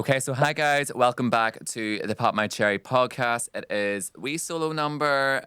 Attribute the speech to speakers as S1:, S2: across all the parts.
S1: Okay, so hi guys, welcome back to the Pop My Cherry podcast. It is wee solo number.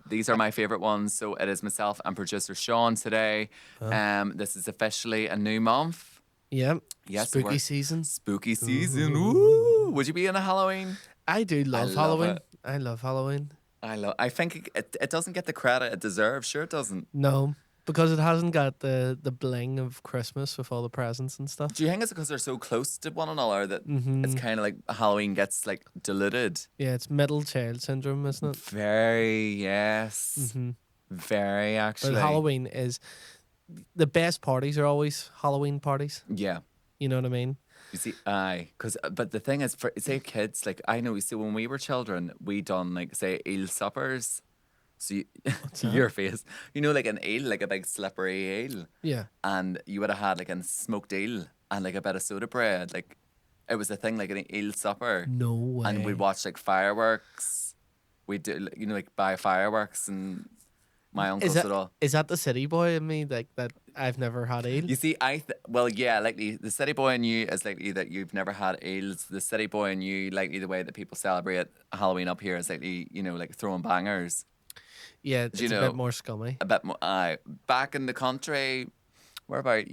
S1: These are my favorite ones. So it is myself and producer Sean today. This is officially a new month.
S2: Yep.
S1: Yes,
S2: Spooky season.
S1: Spooky season. Woo! Would you be in a Halloween?
S2: I do love
S1: love
S2: Halloween.
S1: it.
S2: I love Halloween.
S1: I think it doesn't get the credit it deserves. Sure, it doesn't.
S2: No, because it hasn't got the bling of Christmas with all the presents and stuff.
S1: Do you think it's because they're so close to one another that
S2: Mm-hmm.
S1: it's kind of like Halloween gets like diluted?
S2: Yeah, it's middle child syndrome, isn't it?
S1: Very, yes.
S2: Mm-hmm.
S1: Very, actually.
S2: But Halloween is the best parties are always Halloween parties.
S1: Yeah.
S2: You know what I mean?
S1: You see, but the thing is, for say kids, like I know, you see, when we were children, we done like say eel suppers. So your face, like an eel, like a big slippery eel,
S2: Yeah.
S1: and you would have had like a smoked eel and like a bit of soda bread, like it was a thing, like an eel supper.
S2: No way.
S1: And we'd watch like fireworks. We do, like buy fireworks, and my uncles would all.
S2: Is that the city boy in me like that? I've never had eel.
S1: You see, well, yeah, like the city boy in you is likely that you've never had eels. The city boy in you, likely the way that people celebrate Halloween up here is likely, like throwing bangers.
S2: Yeah, it's a bit more scummy.
S1: A bit more. Back in the country, where about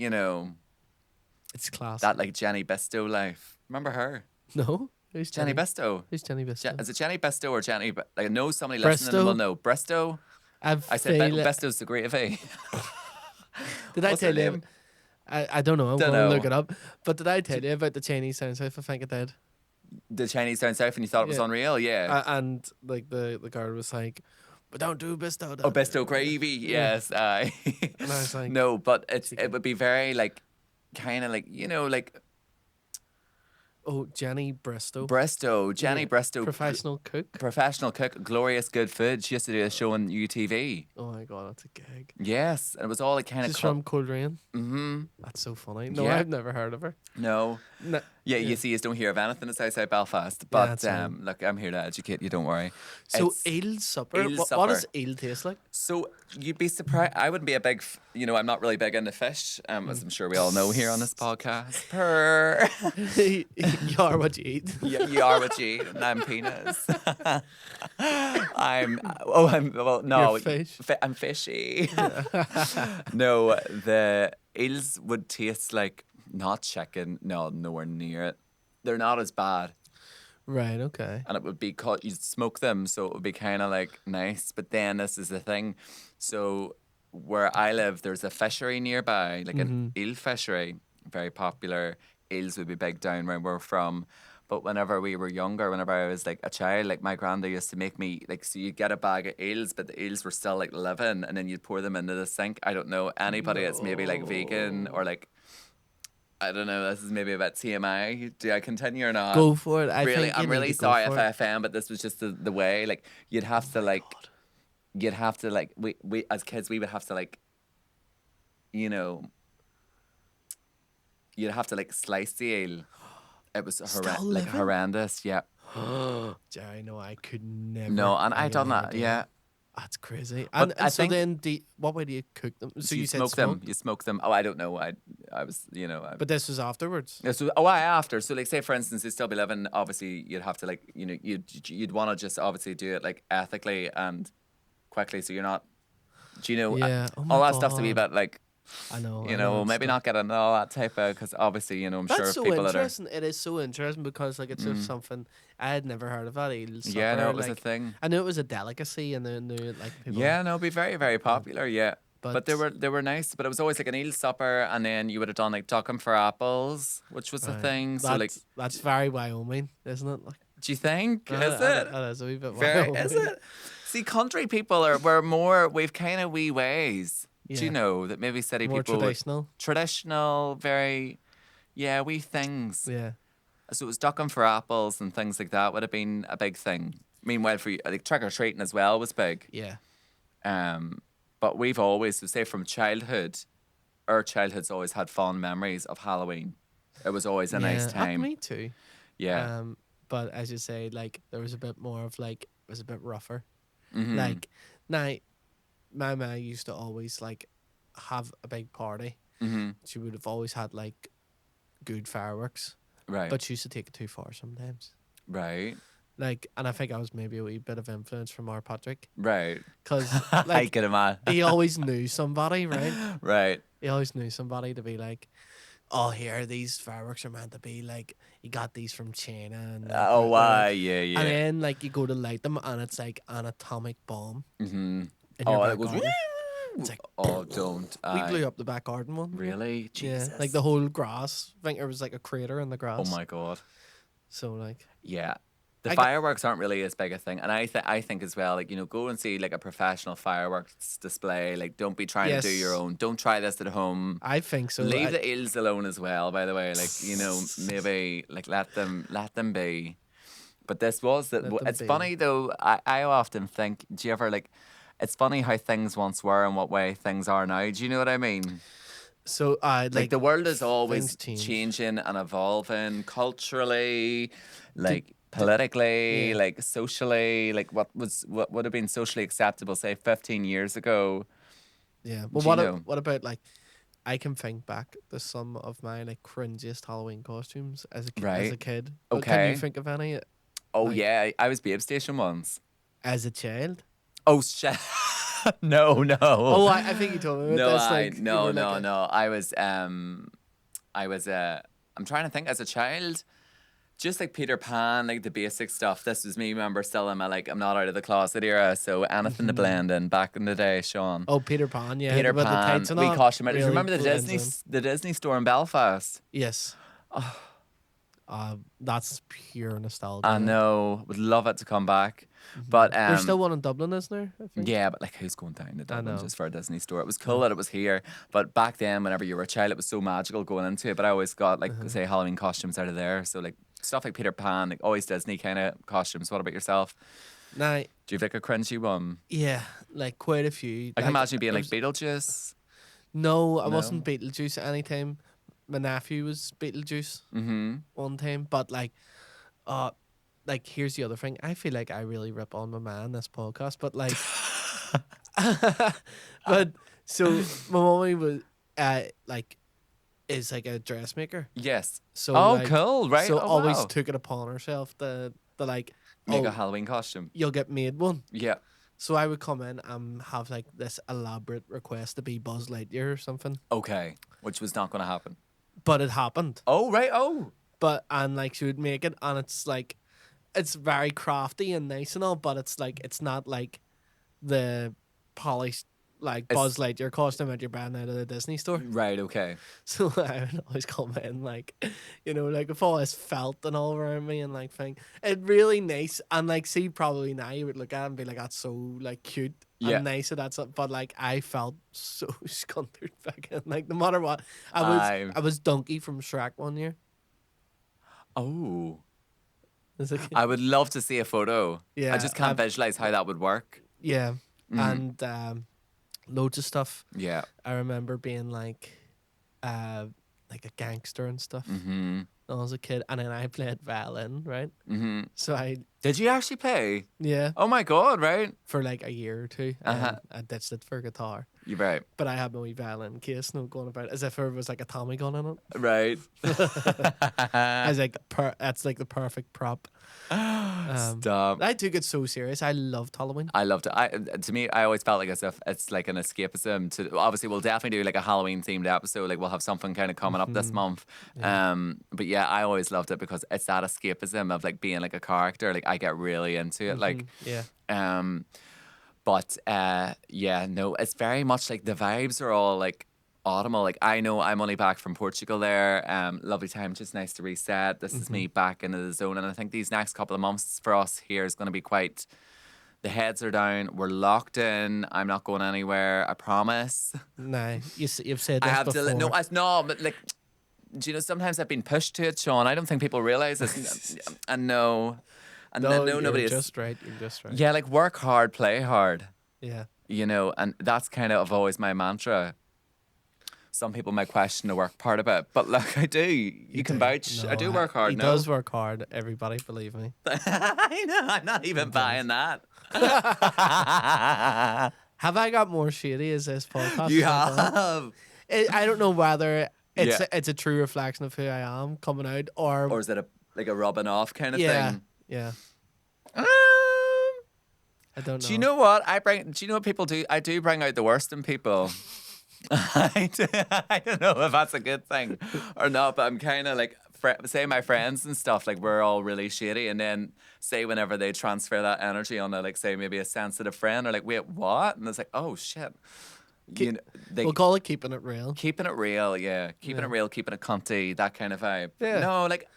S2: It's class.
S1: that like Jenny Besto life? Remember her?
S2: No, who's
S1: Jenny Besto.
S2: Who's Jenny Besto?
S1: Is it Jenny Besto or Jenny? Like I know somebody listening
S2: Bristow?
S1: will know Bristow. I said Besto's the gravy.
S2: Did I
S1: What's her
S2: tell you?
S1: name?
S2: I don't know. I'm
S1: Dunno.
S2: going to look it up. But did I tell you about the Chinese down south? I think I did.
S1: The Chinese down south, and you thought it was
S2: Yeah.
S1: unreal, yeah.
S2: And like the girl was like, "But don't do Bisto."
S1: Oh, Besto gravy, yes.
S2: And I was like,
S1: No, but it would be very like, kind of like like
S2: "Oh, Jenny Bristow,
S1: Jenny
S2: Yeah.
S1: Bristow,
S2: professional cook."
S1: professional cook, glorious good food. She used to do a show on UTV.
S2: Oh my god, that's a gig.
S1: Yes, and it was all like kind of
S2: She's from Cold Rain.
S1: Mm-hmm.
S2: That's so funny. No,
S1: Yeah.
S2: I've never heard of her.
S1: No.
S2: No,
S1: Yeah, you see, you don't hear of anything that's outside Belfast. But
S2: that's right.
S1: look, I'm here to educate you. Don't worry.
S2: So
S1: It's-
S2: eel supper.
S1: eel
S2: What
S1: supper.
S2: does eel taste like?
S1: So you'd be surprised. I wouldn't be a big, I'm not really big into fish, as I'm sure we all know here on this podcast. Purr.
S2: You are what you eat.
S1: You are what you eat, and I'm penis. No,
S2: You're fish.
S1: I'm fishy. No, the eels would taste like not chicken. No, nowhere near it. They're not as bad.
S2: Right. Okay.
S1: And it would be called, you'd smoke them, so it would be kind of like nice. But then this is the thing. So where I live, there's a fishery nearby, like an eel fishery, very popular. Eels would be big down where we're from. But whenever we were younger, whenever I was like a child, like my granddad used to make me like, so you'd get a bag of eels, but the eels were still like living, and then you'd pour them into the sink. I don't know anybody that's maybe like vegan or like, I don't know. This is maybe a bit TMI. Do I continue or not?
S2: Go for it.
S1: I'm really sorry if I offend, but this was just the way. Like you'd have to like, we as kids we would have to like, you'd have to like slice the eel. It was
S2: living?
S1: horrendous. Yeah.
S2: Jerry, no, I could never.
S1: No, and I done
S2: never
S1: that.
S2: do
S1: Yeah.
S2: That's crazy.
S1: But
S2: And
S1: I
S2: so
S1: think-
S2: then, what way do you cook them? So you said
S1: smoke them.
S2: smoked?
S1: You smoke them. Oh, I don't know. I was
S2: But this was afterwards.
S1: Yeah, so after. So like say for instance you'd still be living, obviously you'd have to like you'd want to just obviously do it like ethically and quickly, so you're not
S2: Yeah. Oh my
S1: all that stuff's a wee
S2: God.
S1: bit like
S2: I know.
S1: maybe not get into all that type of, because obviously I'm
S2: That's
S1: sure
S2: so
S1: people that are
S2: interesting. It is so interesting because like it's just something I had never heard of that eel supper.
S1: yeah, no, it was
S2: like,
S1: a thing.
S2: I knew it was a delicacy, and I knew like people.
S1: Yeah, no, it'd be very, very popular, yeah. But they
S2: But-
S1: were nice, but it was always like an eel supper, and then you would have done like ducking for apples, which was a
S2: Right.
S1: thing. So like,
S2: That's very Wyoming, isn't it? Like,
S1: do you think? Is it?
S2: That is a wee bit
S1: Very,
S2: Wyoming.
S1: is it? See, country people we've kind of wee ways. Do you
S2: Yeah.
S1: know that maybe city
S2: More
S1: people
S2: traditional.
S1: very, yeah, wee things.
S2: Yeah.
S1: So it was ducking for apples and things like that would have been a big thing. Meanwhile, for you, like trick or treating as well was big.
S2: Yeah.
S1: But we've always, so say from childhood, our childhood's always had fond memories of Halloween. It was always a nice time.
S2: Me too.
S1: Yeah.
S2: But as you say, like there was a bit more of like it was a bit rougher.
S1: Mhm.
S2: Like now, my ma used to always like have a big party.
S1: Mm-hmm.
S2: She would have always had like good fireworks.
S1: Right.
S2: but she used to take it too far sometimes.
S1: Right.
S2: Like, and I think I was maybe a wee bit of influence from our Patrick,
S1: Right.
S2: because
S1: I
S2: like
S1: get him on.
S2: he always knew somebody, right?
S1: Right.
S2: He always knew somebody to be like, oh, here, these fireworks are meant to be like, you got these from China, and like,
S1: Oh,
S2: they're
S1: why?
S2: like,
S1: Yeah,
S2: and
S1: yeah.
S2: then like you go to light them, and it's like an atomic bomb
S1: Mm-hmm.
S2: in your
S1: Oh, it
S2: back
S1: goes.
S2: garden. It's like,
S1: Oh, don't.
S2: we
S1: I
S2: blew up the back garden one year.
S1: really?
S2: Yeah,
S1: Jesus.
S2: like the whole grass. I think there was like a crater in the
S1: Oh
S2: grass.
S1: my God.
S2: So like,
S1: Yeah. The
S2: I got
S1: fireworks aren't really as big a thing. And I think as well, like, go and see like a professional fireworks display. Like, don't be trying to do your
S2: yes,
S1: own. Don't try this at home.
S2: I think so.
S1: Leave the eels alone as well, by the way. Like, maybe like let them be. But this was
S2: Let them
S1: it's
S2: be.
S1: funny though. I often think, do you ever like, it's funny how things once were and what way things are now. Do you know what I mean?
S2: So I
S1: Like
S2: like
S1: the world is always
S2: things change.
S1: changing and evolving culturally,
S2: Did,
S1: like
S2: did,
S1: politically,
S2: yeah.
S1: like socially, like what would have been socially acceptable, say 15 years ago.
S2: Yeah, but
S1: Do you know?
S2: what about like, I can think back to some of my like cringiest Halloween costumes as a
S1: Right.
S2: kid. But can you
S1: Okay.
S2: think of any
S1: Oh
S2: like
S1: yeah, I was Babe Station once.
S2: as a child?
S1: Oh shit. No, no.
S2: Oh, I think you told me about
S1: No,
S2: this. Like you
S1: no,
S2: were like
S1: no,
S2: a
S1: no. I was I'm trying to think as a child. Just like Peter Pan, like the basic stuff. This was me, remember, still in my like I'm not out of the closet era. So anything to
S2: mhm.
S1: blend in back in the day, Sean.
S2: Oh, Peter Pan, yeah,
S1: Peter
S2: with the
S1: Pan,
S2: tights and
S1: we
S2: all,
S1: costume. Do you
S2: really
S1: remember the
S2: blends
S1: Disney
S2: in.
S1: the Disney store in Belfast?
S2: Yes, that's pure nostalgia.
S1: I
S2: Like,
S1: know, would love it to come back, but
S2: there's still one in Dublin, isn't there? I think.
S1: yeah, but like who's going down to
S2: I
S1: Dublin
S2: know.
S1: just for a Disney store? It was cool
S2: No.
S1: that it was here, but back then, whenever you were a child, it was so magical going into it. But I always got like
S2: Uh-huh.
S1: say Halloween costumes out of there, so like stuff like Peter Pan, like always Disney kind of costumes. What about yourself?
S2: Now,
S1: Do you have like a cringy one?
S2: yeah, like quite a few.
S1: I can
S2: Like
S1: imagine you being
S2: there
S1: like
S2: was
S1: Beetlejuice.
S2: no, I wasn't
S1: No.
S2: Beetlejuice at any time. My nephew was Beetlejuice
S1: Mm-hmm.
S2: one time, but uh, like here's the other thing. I feel like I really rip on my man this podcast, but like, but so my mommy was like is like a dressmaker,
S1: Yes.
S2: so
S1: Oh,
S2: like
S1: cool. Right.
S2: so
S1: Oh,
S2: always
S1: wow.
S2: took it upon herself the like,
S1: Make a
S2: oh,
S1: Halloween costume.
S2: you'll get made one.
S1: Yeah.
S2: So I would come in and have like this elaborate request to be Buzz Lightyear or something,
S1: Okay. Which was not going to happen.
S2: but it happened.
S1: Oh, right. Oh.
S2: But and like she would make it, and it's like it's very crafty and nice and all, but it's like it's not like the polished like
S1: It's
S2: Buzz Lightyear costume at your buying out of the Disney store.
S1: right. Okay.
S2: So I would always come in like, like with all this felt and all around me and like think it really nice, and like see probably now you would look at it and be like that's so like cute
S1: Yeah.
S2: and nice and that's it. But like I felt so scuntered back in, like no matter what. I was
S1: I.
S2: I was Donkey from Shrek one year.
S1: Oh.
S2: As a kid.
S1: I would love to see a photo. I
S2: Yeah,
S1: just can't visualize how that would work.
S2: yeah,
S1: Mhm.
S2: and loads of stuff.
S1: Yeah.
S2: I remember being uh, like a gangster and stuff
S1: Mm-hmm.
S2: when I was a kid, and then I played violin, right?
S1: Mm-hmm.
S2: So
S1: Did you actually play?
S2: yeah,
S1: Oh my God! Right.
S2: for like a year or two,
S1: Uh-huh.
S2: I ditched it for guitar.
S1: You're right.
S2: But I had my wee violin case, no going about as if there was like a Tommy gun in it.
S1: Right.
S2: I was like, that's like the perfect prop.
S1: Stop.
S2: I took it so serious. I loved Halloween.
S1: I loved it. To me, I always felt like as if it's like an escapism. To obviously, we'll definitely do like a Halloween themed episode. Like we'll have something kind of coming up this month.
S2: Yeah.
S1: But yeah, I always loved it because it's that escapism of like being like a character. Like I get really into it. Like,
S2: yeah,
S1: but yeah, no, it's very much like the vibes are all like autumnal. Like I know I'm only back from Portugal there. Lovely time, just nice to reset. This is me back into the zone, and I think these next couple of months for us here is going to be quite. The heads are down. We're locked in. I'm not going anywhere. I promise.
S2: nah, you've said
S1: I
S2: this
S1: have
S2: before.
S1: to. No, no, but like, do you know? Sometimes I've been pushed to it, Sean. I don't think people realize this. And no, and
S2: no,
S1: no,
S2: you're
S1: nobody is.
S2: just right. You're just right.
S1: Yeah, like work hard, play hard.
S2: Yeah.
S1: And that's kind of always my mantra. Some people might question the work part of it, but look, I do. You can
S2: do.
S1: vouch. I
S2: No,
S1: do work hard.
S2: He
S1: No,
S2: does work hard. Everybody, believe me.
S1: I know. I'm not even buying that.
S2: Have I got more shady as this podcast?
S1: You
S2: has gone on?
S1: have.
S2: I don't know whether
S1: Yeah.
S2: it's a true reflection of who I am coming out, or
S1: Or is it like a rubbing off kind of
S2: yeah,
S1: thing?
S2: yeah.
S1: Um,
S2: I don't
S1: do you
S2: know.
S1: know what I bring? Do you know what people do? I do bring out the worst in people. I don't know if that's a good thing or not, but I'm kind of like, say my friends and stuff, like we're all really shady, and then say whenever they transfer that energy on a, like, say maybe a sensitive friend, or like, wait, what? And it's like, oh shit, you
S2: Keep,
S1: know, they
S2: we'll call it keeping it real.
S1: keeping it real, yeah, keeping it
S2: Yeah,
S1: real, keeping it cunty, that kind of vibe.
S2: yeah.
S1: No, like,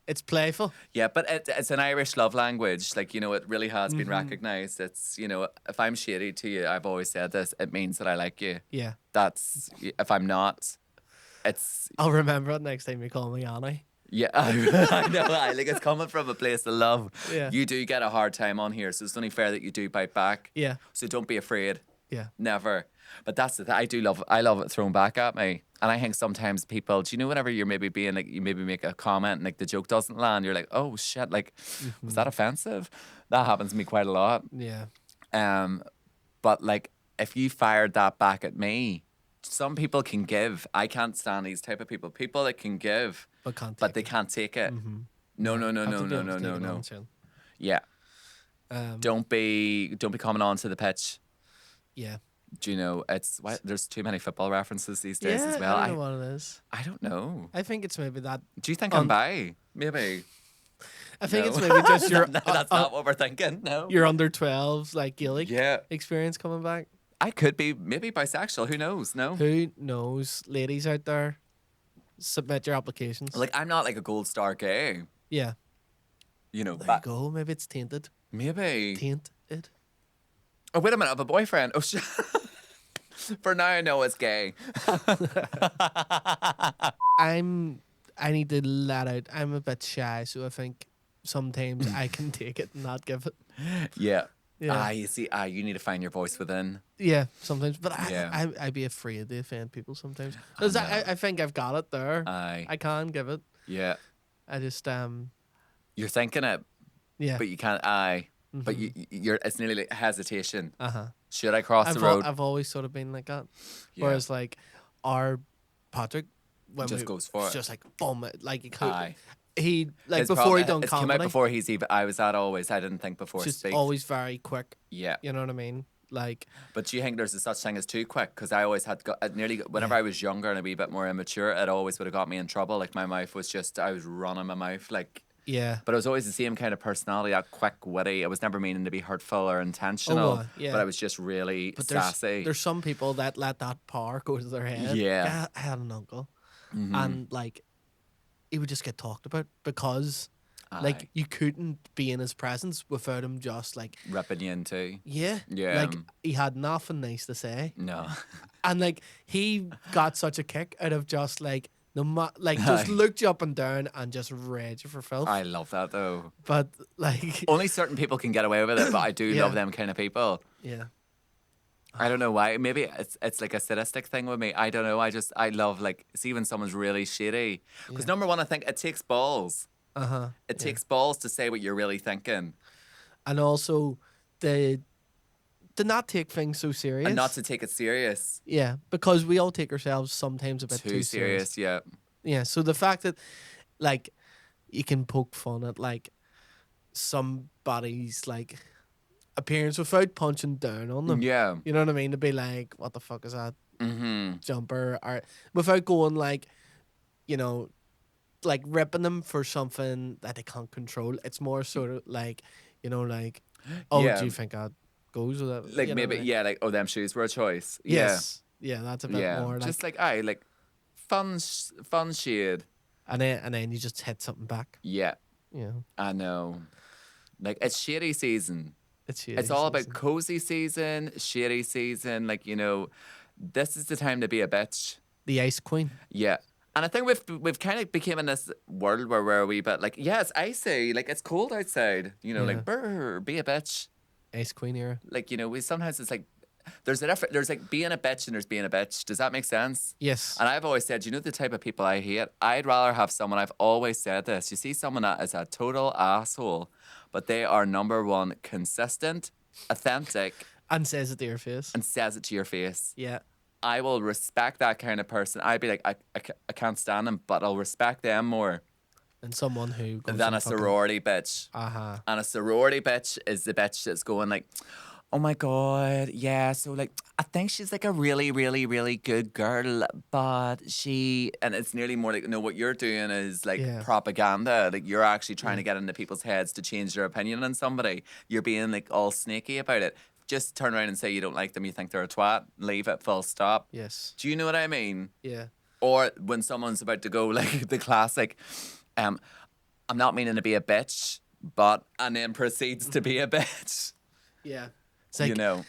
S2: It's playful.
S1: yeah, but it's an Irish love language. Like, it really has been
S2: Mm-hmm.
S1: recognized. It's, if I'm shady to you, I've always said this, it means that I like you.
S2: Yeah,
S1: If I'm not, it's,
S2: I'll remember it next time you call me Annie.
S1: yeah, I know. Like, it's coming from a place of love.
S2: Yeah,
S1: You do get a hard time on here, so it's only fair that you do bite back.
S2: yeah,
S1: So don't be afraid.
S2: yeah.
S1: Never. But that's the thing. I love it thrown back at me. And I think sometimes people, do you know, whenever you're maybe being like, you maybe make a comment and like the joke doesn't land, you're like, oh shit, like, was that offensive? That happens to me quite a lot.
S2: Yeah.
S1: But like, if you fired that back at me, some people can give. I can't stand these type of people. People that can give,
S2: But can't
S1: but
S2: take
S1: they
S2: it.
S1: can't take it. No, no, no,
S2: Have
S1: no,
S2: to be
S1: no,
S2: able
S1: no,
S2: to take
S1: no,
S2: it
S1: no.
S2: on soon.
S1: Yeah.
S2: Um,
S1: Don't be coming onto the pitch.
S2: yeah.
S1: Do you know, there's too many football references these days
S2: Yeah,
S1: as well.
S2: I don't know what it is.
S1: I don't know.
S2: I think it's maybe that.
S1: Do you think I'm bi? Maybe.
S2: I think
S1: No.
S2: it's maybe just your
S1: That's not what we're thinking. No.
S2: your under 12s like Gaelic
S1: Yeah.
S2: experience coming back.
S1: I could be maybe bisexual. Who knows? No.
S2: Who knows, ladies out there? Submit your applications.
S1: Like, I'm not like a gold star gay.
S2: Yeah,
S1: You know,
S2: there you
S1: but
S2: go. Maybe it's tainted.
S1: maybe.
S2: Tainted.
S1: Oh, wait a minute. I have a boyfriend. Oh, shit. For now, I know it's gay.
S2: I need to let out. I'm a bit shy, so I think sometimes I can take it and not give it.
S1: Yeah.
S2: Yeah.
S1: You see, you need to find your voice within.
S2: Yeah, sometimes, but
S1: Yeah.
S2: I'd be afraid to offend people sometimes. 'Cause I think I've got it there.
S1: Aye.
S2: I can give it.
S1: Yeah.
S2: I just
S1: You're thinking it,
S2: yeah.
S1: but you can't. But you're. It's nearly like hesitation.
S2: Uh-huh.
S1: Should I cross the road?
S2: I've always sort of been like that.
S1: Yeah.
S2: Whereas like our Patrick when
S1: Just
S2: we,
S1: goes for
S2: it's
S1: it.
S2: just like boom, like he could,
S1: Aye.
S2: he like
S1: His
S2: before
S1: problem-
S2: he done
S1: it's come
S2: comedy.
S1: out before he's even. I was that always. I didn't think before
S2: Just
S1: speak.
S2: always very quick.
S1: Yeah.
S2: You know what I mean? Like
S1: But do you think there's a such thing as too quick? Because I always had nearly whenever I was younger and a wee bit more immature, it always would have got me in trouble. Like my mouth was just, I was running my mouth like.
S2: yeah.
S1: But it was always the same kind of personality, that quick, witty. I was never meaning to be hurtful or intentional.
S2: yeah.
S1: But I was just really
S2: But
S1: sassy.
S2: there's some people that let that power go to their head.
S1: Yeah.
S2: I had an uncle,
S1: Mhm.
S2: and like he would just get talked about because like
S1: Aye.
S2: you couldn't be in his presence without him just like
S1: Ripping you into.
S2: yeah,
S1: Yeah.
S2: like he had nothing nice to say,
S1: No.
S2: and like he got such a kick out of just like like just
S1: Aye.
S2: looked you up and down and just rage you for filth.
S1: I love that though.
S2: But like
S1: Only certain people can get away with it, but I do
S2: Yeah.
S1: love them kind of people.
S2: yeah,
S1: I don't know why. Maybe it's like a sadistic thing with me. I don't know. I love, like, see when someone's really shady. Because number one, I think it takes balls. It takes balls to say what you're really thinking.
S2: and also the to not take things so serious
S1: And not to take it serious.
S2: yeah, because we all take ourselves sometimes a bit
S1: Too serious, yeah.
S2: Yeah, so the fact that like you can poke fun at like somebody's like appearance without punching down on them.
S1: Yeah.
S2: You know what I mean? To be like, what the fuck is that
S1: Mm-hmm.
S2: jumper? Or without going like, you know, like ripping them for something that they can't control. It's more sort of like, you know, like, oh,
S1: Yeah.
S2: do you think that goes with it?
S1: Like,
S2: You know,
S1: maybe,
S2: like-
S1: yeah, like, oh, them shoes were a choice.
S2: Yes. Yeah, that's a bit
S1: Yeah.
S2: more like,
S1: Just like, like, fun shade.
S2: and then you just hit something back.
S1: Yeah.
S2: You know,
S1: I know. Like, it's shady season. It's all about cozy season, shady season. Like, this is the time to be a bitch.
S2: the Ice Queen.
S1: Yeah. And I think we've kind of become in this world where we're a wee bit like, yeah, it's icy. Like, it's cold outside.
S2: Yeah.
S1: Like, brr, be a bitch.
S2: Ice Queen era.
S1: Like, we sometimes it's like, there's a different, there's like being a bitch and there's being a bitch. Does that make sense?
S2: Yes.
S1: And I've always said, the type of people I hate? I'd rather have someone, I've always said this, you see someone that is a total asshole, but they are number one, consistent, authentic,
S2: And says it to your face.
S1: and says it to your face.
S2: Yeah.
S1: I will respect that kind of person. I'd be like, I can't stand them, but I'll respect them more
S2: And someone who goes
S1: than
S2: and
S1: a
S2: fucking
S1: sorority bitch.
S2: uh-huh.
S1: And a sorority bitch is the bitch that's going like, oh my God, yeah. So like, I think she's like a really, really, really good girl, but and it's nearly more like, no, what you're doing is like
S2: Yeah.
S1: propaganda. Like you're actually trying
S2: Yeah.
S1: to get into people's heads to change their opinion on somebody. You're being like all snaky about it. Just turn around and say you don't like them, you think they're a twat, leave it, full stop.
S2: Yes.
S1: Do you know what I mean?
S2: Yeah.
S1: Or when someone's about to go, like the classic, um, I'm not meaning to be a bitch, but, and then proceeds to be a bitch,
S2: Yeah. It's
S1: you
S2: like,
S1: know?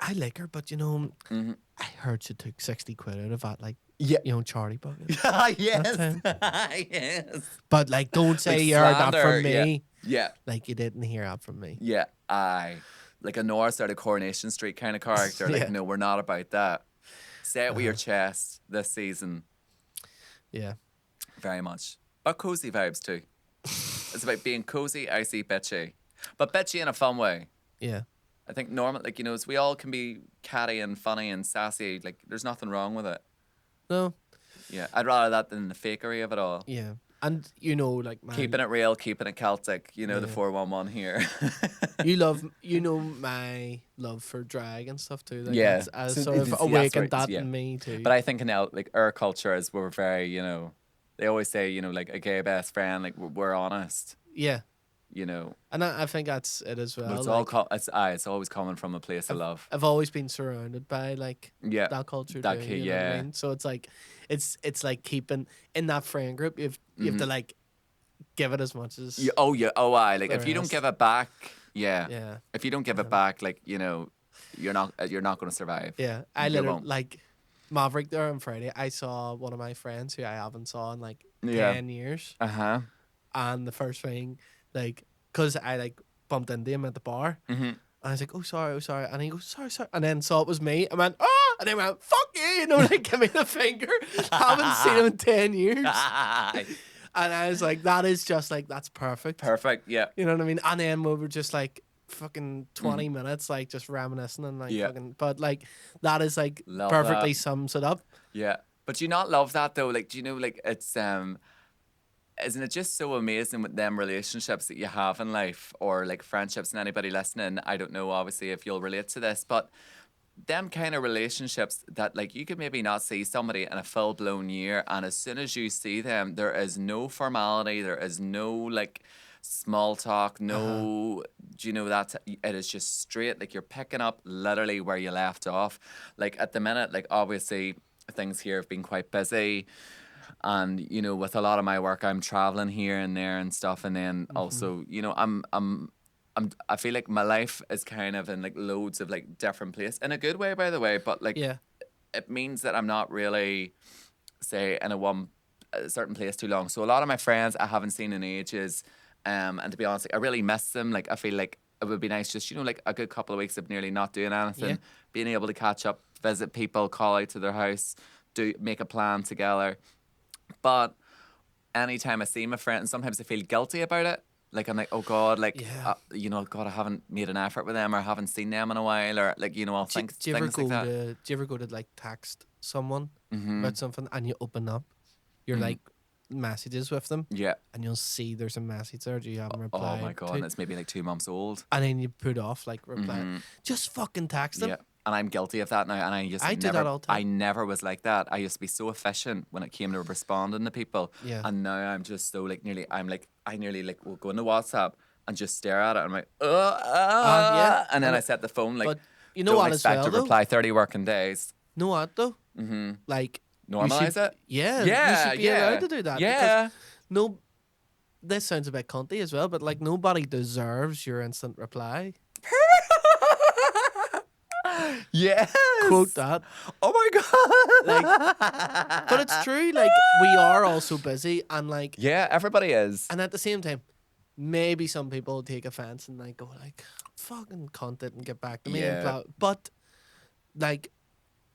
S2: I like her, but you know,
S1: Hmm.
S2: I heard she took 60 quid out of that, like,
S1: Yeah.
S2: you know, charity bucket that
S1: Yes.
S2: time.
S1: Yes.
S2: But like, don't
S1: Like
S2: say you heard that
S1: slander.
S2: from
S1: Yeah.
S2: me.
S1: Yeah.
S2: Like, you didn't hear that from me.
S1: Yeah. Like a North out of Coronation Street kind of character. Like,
S2: Yeah.
S1: no, we're not about that. Say it with your
S2: Uh-huh.
S1: chest this season.
S2: Yeah.
S1: Very much. But cozy vibes too. It's about being cozy, icy, bitchy. But bitchy in a fun way.
S2: Yeah.
S1: I think normal, like, as we all can be catty and funny and sassy. Like, there's nothing wrong with it.
S2: No.
S1: Yeah, I'd rather that than the fakery of it all.
S2: Yeah. And you know, like
S1: Keeping it real, keeping it Celtic. The
S2: yeah.
S1: 411 here.
S2: You know my love for drag and stuff too. Like
S1: Yeah.
S2: that's
S1: So
S2: sort of
S1: that's where
S2: awakened that
S1: yeah.
S2: in me too.
S1: But I think now, like, our culture is we're very, they always say, like a gay best friend, like we're honest,
S2: Yeah.
S1: you know.
S2: And I think that's it as
S1: But
S2: well.
S1: it's all
S2: Like
S1: it's always coming from a place of love.
S2: I've always been surrounded by like
S1: Yeah.
S2: that culture
S1: That
S2: too.
S1: kid,
S2: You know what I
S1: yeah.
S2: mean? So it's like it's like keeping in that friend group. You have to like give it as much as
S1: I like
S2: the
S1: if you don't
S2: rest.
S1: give it back, yeah.
S2: Yeah.
S1: If you don't give it back, like, you're not going to survive.
S2: Yeah. I
S1: You
S2: literally
S1: won't.
S2: like Maverick there on Friday. I saw one of my friends who I haven't saw in like
S1: Yeah.
S2: 10 years.
S1: Uh-huh.
S2: And the first thing, like, cause I like bumped into him at the bar.
S1: Mm-hmm.
S2: And I was like, oh, sorry, oh, sorry. And he goes, sorry, sorry. And then saw it was me. I went, oh, and then went, fuck you, like, give me the finger. Haven't seen him in 10 years. And I was like, that is just like, that's perfect.
S1: Perfect. Yeah.
S2: You know what I mean? And then we were just like, fucking 20 minutes, like, just reminiscing and like,
S1: Yeah.
S2: fucking, but like, that is like,
S1: Love
S2: perfectly
S1: that.
S2: sums it up.
S1: Yeah. But do you not love that though? Like, do you know, like, it's isn't it just so amazing with them relationships that you have in life, or like friendships? And anybody listening, I don't know obviously if you'll relate to this, but them kind of relationships that, like, you could maybe not see somebody in a full-blown year, and as soon as you see them, there is no formality, there is no like small talk, no, do you know, that it is just straight, like you're picking up literally where you left off. Like at the minute, like obviously things here have been quite busy, and with a lot of my work I'm traveling here and there and stuff, and then also I feel like my life is kind of in like loads of like different places, in a good way, by the way, but like
S2: Yeah.
S1: it means that I'm not really, say, in a certain place too long. So a lot of my friends I haven't seen in ages, and to be honest, like, I really miss them. Like I feel like it would be nice just like a good couple of weeks of nearly not doing anything,
S2: Yeah.
S1: being able to catch up, visit people, call out to their house, make a plan together. But anytime I see my friend, sometimes I feel guilty about it. Like I'm like, oh God, like
S2: Yeah.
S1: God, I haven't made an effort with them, or I haven't seen them in a while, or like I'll think
S2: Do you ever
S1: things like that.
S2: do you ever go to like text someone
S1: Mm-hmm.
S2: about something and you open up your like messages with them
S1: Yeah.
S2: and you'll see there's a message there that you haven't
S1: Oh my
S2: replied
S1: God,
S2: to,
S1: and it's maybe like 2 months old.
S2: and then you put off like reply. Just fucking text them.
S1: Yeah. And I'm guilty of that now, and I just
S2: I do
S1: never,
S2: that all the time.
S1: I never was like that. I used to be so efficient when it came to responding to people,
S2: Yeah.
S1: and now I'm just so like I nearly like will go into WhatsApp and just stare at it. I'm like,
S2: Yeah.
S1: and then
S2: And
S1: I set the phone like,
S2: but you know
S1: don't
S2: what as
S1: expect
S2: well
S1: to
S2: though?
S1: reply 30 working days.
S2: Know what though? Like you
S1: Normalize
S2: should,
S1: it.
S2: yeah, you
S1: Yeah,
S2: should be
S1: yeah,
S2: allowed to do that
S1: yeah.
S2: because no, this sounds a bit cunty as well, but like nobody deserves your instant reply.
S1: Yes.
S2: Quote that.
S1: Oh my God.
S2: Like, but it's true. Like we are all so busy, and like,
S1: Yeah, everybody is.
S2: and at the same time, maybe some people take offense and like go like, "Fucking cunt it and get back to me." And
S1: Yeah.
S2: blah. But like,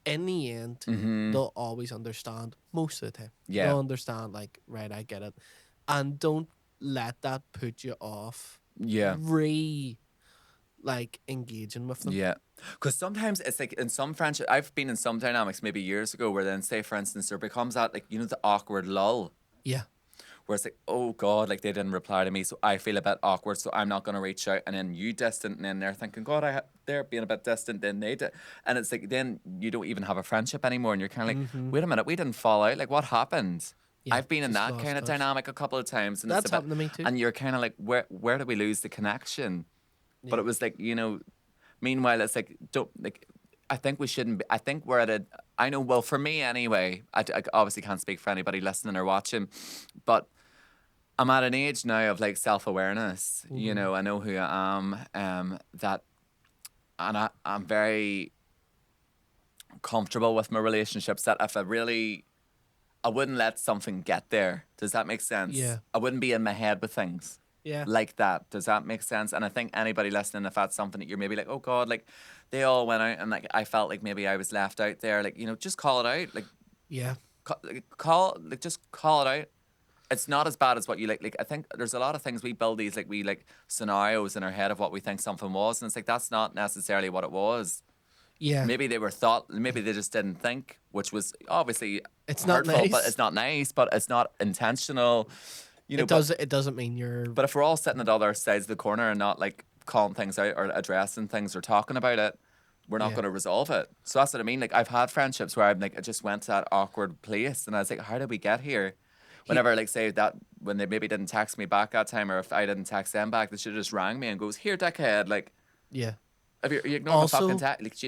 S2: in the end, they'll always understand most of the time.
S1: Yeah.
S2: They'll understand. Like, right, I get it, and don't let that put you off.
S1: Yeah.
S2: like engaging with them.
S1: Yeah. Because sometimes it's like in some friendship, I've been in some dynamics maybe years ago where then, say, for instance, there becomes that, like, the awkward lull
S2: Yeah.
S1: where it's like, oh God, like they didn't reply to me. So I feel a bit awkward. So I'm not going to reach out. And then you distant. And then they're thinking, God, they're being a bit distant. Then they did. And it's like, then you don't even have a friendship anymore. And you're kind of like, wait a minute, we didn't fall out. Like, what happened?
S2: Yeah,
S1: I've been in
S2: just
S1: that
S2: lost
S1: kind of
S2: touch.
S1: dynamic a couple of times. And
S2: That's
S1: it's a bit,
S2: happened to me too.
S1: and you're kind of like, where did we lose the connection? But
S2: Yeah.
S1: it was like, meanwhile, it's like, don't, like, I think we shouldn't be, I think we're at I know, well, for me anyway, I obviously can't speak for anybody listening or watching, but I'm at an age now of like self-awareness, I know who I am, I'm very comfortable with my relationships that if I wouldn't let something get there. Does that make sense?
S2: Yeah.
S1: I wouldn't be in my head with things.
S2: Yeah.
S1: Like that. Does that make sense? And I think anybody listening, if that's something that you're maybe like, oh God, like they all went out and like I felt like maybe I was left out there, like, just call it out. Like,
S2: Yeah.
S1: just call it out. It's not as bad as what you like. I think there's a lot of things we build these like scenarios in our head of what we think something was, and it's like that's not necessarily what it was.
S2: Yeah.
S1: Maybe they just didn't think, which was obviously
S2: It's not
S1: hurtful,
S2: nice.
S1: but it's not nice, but it's not intentional.
S2: It doesn't mean you're.
S1: But if we're all sitting at other sides of the corner and not like calling things out or addressing things or talking about it, we're not
S2: Yeah.
S1: going to resolve it. So that's what I mean. Like I've had friendships where I'm like, I just went to that awkward place and I was like, how did we get here? Whenever like say that when they maybe didn't text me back that time, or if I didn't text them back, they should have just rang me and goes, here, dickhead, like,
S2: Yeah.
S1: if you're ignoring
S2: Also,
S1: my fucking text, like,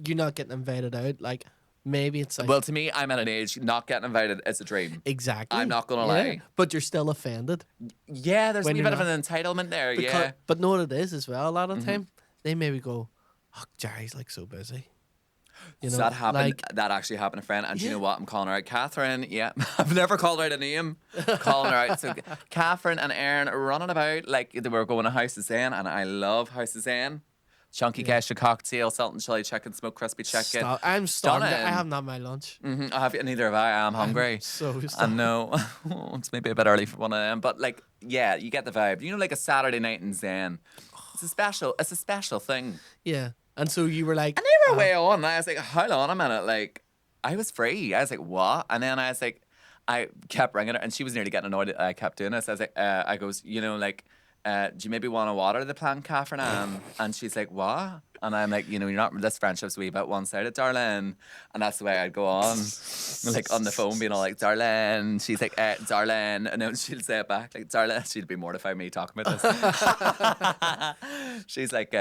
S2: You're not getting invited out. Like maybe it's like
S1: Well, to me, I'm at an age not getting invited is a dream.
S2: exactly.
S1: I'm not gonna lie.
S2: But you're still offended.
S1: Yeah, there's a
S2: When
S1: wee
S2: you're
S1: bit of
S2: not.
S1: an entitlement there.
S2: Because,
S1: Yeah.
S2: But know what it is as well. A lot of the time, they maybe go, "Oh, Jerry's like so busy."
S1: So that happened.
S2: like
S1: That actually happened to a friend. And do you
S2: Yeah.
S1: know what? I'm calling her out. Catherine, yeah. I've never called her out a name. Calling her out. So Catherine and Aaron are running about like they were going to House of Zen. And I love House of Zen. Chunky Gesha cocktail, salt and chili chicken, smoked crispy chicken.
S2: I'm starving.
S1: Stunning.
S2: I haven't had my lunch.
S1: I have neither have I. I'm hungry.
S2: So
S1: I
S2: starving.
S1: know it's maybe a bit early for one of them, but like, yeah, you get the vibe. Like a Saturday night in Zen. It's a special thing.
S2: Yeah. And so you were like,
S1: And they were way on. And I was like, hold on a minute. Like, I was free. I was like, what? And then I was like, I kept ringing her, and she was nearly getting annoyed that I kept doing this. I was like, I goes, like, do you maybe want to water the plant, Catherine? And she's like, what? And I'm like, you're not, this friendship's a wee bit one-sided, darling. And that's the way I'd go on. Like, on the phone being all like, darling. She's like, darling. And then she'll say it back, like, darling. She'd be mortified me talking about this. She's like,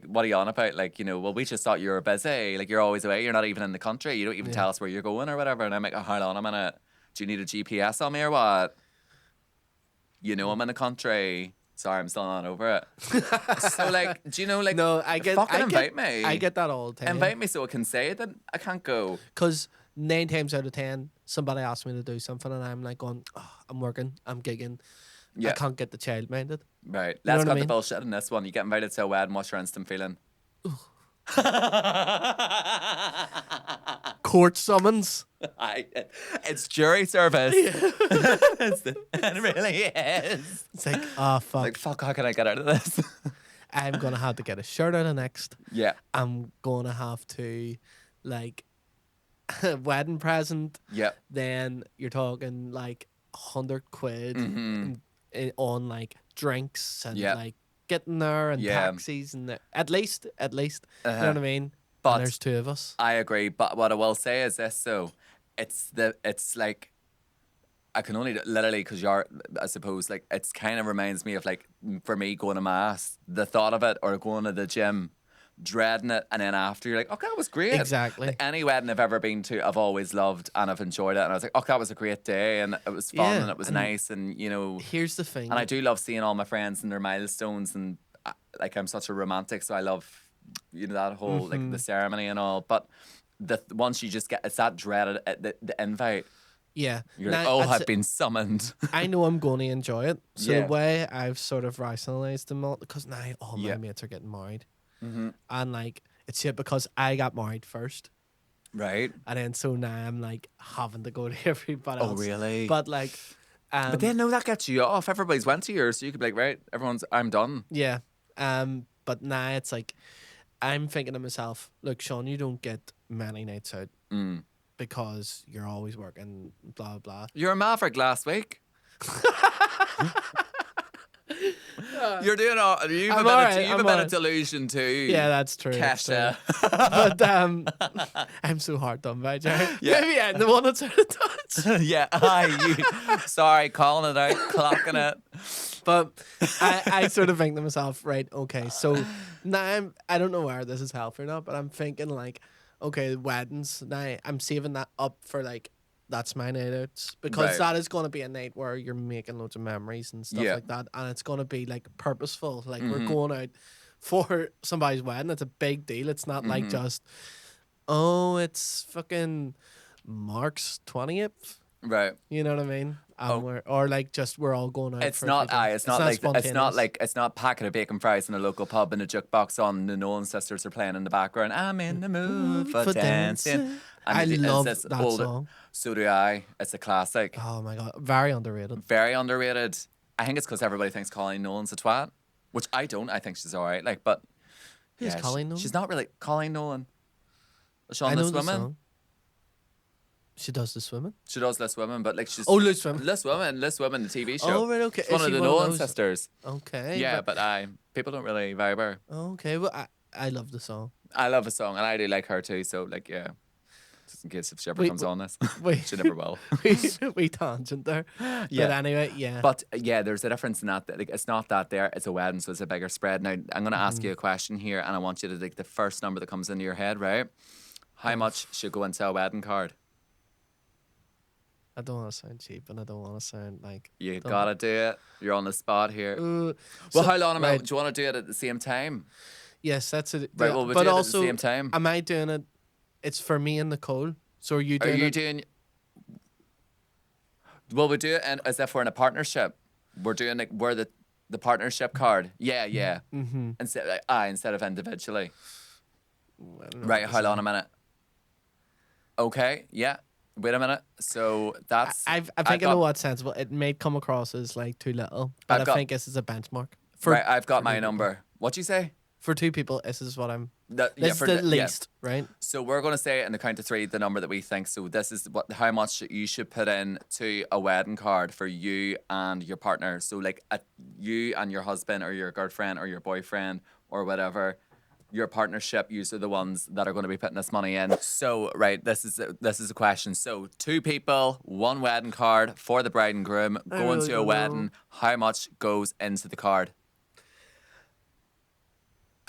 S1: what are you on about? Like, well, we just thought you were busy. Like, you're always away. You're not even in the country. You don't even tell us where you're going or whatever. And I'm like, oh, hold on a minute. Do you need a GPS on me or what? I'm in the country. Sorry, I'm still not over it. So, like, do you know, like,
S2: no,
S1: invite me.
S2: I get that all the time.
S1: Invite me so I can say that I can't go.
S2: Because 9 times out of 10, somebody asks me to do something, and I'm like going, oh, I'm working, I'm gigging.
S1: Yeah.
S2: I can't get the child minded.
S1: Right.
S2: know
S1: Let's
S2: what I
S1: cut the
S2: mean?
S1: bullshit in this one. You get invited to a wedding, what's your instant feeling?
S2: Court summons.
S1: It's jury service. It really is.
S2: It's like, oh, fuck.
S1: Like, fuck, how can I get out of this?
S2: I'm going to have to get a shirt out of next.
S1: Yeah.
S2: I'm going to have to, like, wedding present.
S1: Yeah.
S2: Then you're talking, like, 100 quid on, like, drinks and, like, getting there and taxis and at least. You know what I mean?
S1: But
S2: and there's 2 of us.
S1: I agree. But what I will say is this, so it's like, I can only literally, because I suppose, like, it's kind of reminds me of, like, for me going to mass, the thought of it, or going to the gym, dreading it, and then after you're like, okay, that was great.
S2: Exactly.
S1: Like, any wedding I've ever been to, I've always loved and I've enjoyed it, and I was like, okay, that was a great day, and it was fun, and it was nice, and
S2: Here's the thing.
S1: and I do love seeing all my friends and their milestones, and like, I'm such a romantic, so I love that whole like the ceremony and all, but once you just get, it's that dreaded the invite.
S2: Yeah.
S1: You're
S2: Now,
S1: like, oh,
S2: I'd
S1: I've been summoned.
S2: I know I'm going to enjoy it. So
S1: Yeah.
S2: the way I've sort of rationalized them all, because now all my
S1: Yeah.
S2: mates are getting married. And like, it's shit because I got married first.
S1: Right.
S2: And then so now I'm like having to go to everybody
S1: Oh,
S2: else.
S1: really?
S2: But like,
S1: But then, no, that gets you off. Everybody's went to yours, so you could be like, right, I'm done.
S2: yeah. But now it's like, I'm thinking to myself, look, Sean, you don't get many nights out because you're always working, blah, blah.
S1: You're a maverick last week. You're doing all. You've a bit of delusion too.
S2: Yeah, that's true.
S1: Kesha.
S2: But I'm so hard done by, Gerry.
S1: Yeah.
S2: Maybe I'm the one that's out of touch.
S1: Yeah, sorry, calling it out, clocking it.
S2: But I sort of think to myself, right, okay, so now I don't know where this is healthy or not, but I'm thinking like, okay, weddings, now I'm saving that up for like, that's my night out, because that is going to be a night where you're making loads of memories and stuff like that, and it's going to be like purposeful, like we're going out for somebody's wedding. It's a big deal. It's not like just, oh, it's fucking Mark's 20th,
S1: right?
S2: You know what I mean? Or like just we're all going out.
S1: It's not packing of bacon fries in a local pub and a jukebox on. The Nolan sisters are playing in the background. I'm in the mood for dancing.
S2: I love that song.
S1: So do I. It's a classic.
S2: Oh my god, very underrated.
S1: Very underrated. I think it's because everybody thinks Colleen Nolan's a twat, which I don't. I think she's alright. Like, but
S2: who's Colleen Nolan?
S1: She's not really Colleen Nolan.
S2: I know the song. She does the swimming.
S1: She does Less Women, but like she's
S2: Less Women.
S1: Less Women, the TV show.
S2: Oh right, okay.
S1: It's one of the Nolan sisters.
S2: Okay.
S1: Yeah, but people don't really vibe her.
S2: Okay, well I love the song.
S1: I love the song, and I do like her too. So like, yeah. Just in case if she ever comes on this. She never will.
S2: we tangent there.
S1: Yeah.
S2: But anyway, yeah.
S1: But yeah, there's a difference in that. Like, it's not that there. It's a wedding, so it's a bigger spread. Now, I'm going to ask you a question here, and I want you to take the first number that comes into your head, right? How much should go into a wedding card?
S2: I don't want to sound cheap, and I don't want to sound like...
S1: You got to do it. You're on the spot here. Well, how long do you want to do it at the same time?
S2: Yes, that's it.
S1: Right, well, we'll do it at the same time.
S2: Am I doing it... It's for me and Nicole. So are you doing
S1: Well, we do it as if we're in a partnership. We're doing we're the partnership card. Yeah. Mm-hmm. Instead of individually. Right, hold on a minute. Okay, yeah. Wait a minute. So that's...
S2: I think I know what's sensible. It may come across as like too little, but I think this is a benchmark.
S1: I've got my number. What'd you say?
S2: For two people, this is what I'm... That's the least, right?
S1: So we're going to say in the count of three the number that we think. So this is how much you should put in to a wedding card for you and your partner. So like you and your husband or your girlfriend or your boyfriend or whatever, your partnership, you are the ones that are going to be putting this money in. So right, this is a question. So two people, one wedding card for the bride and groom going to a wedding. How much goes into the card?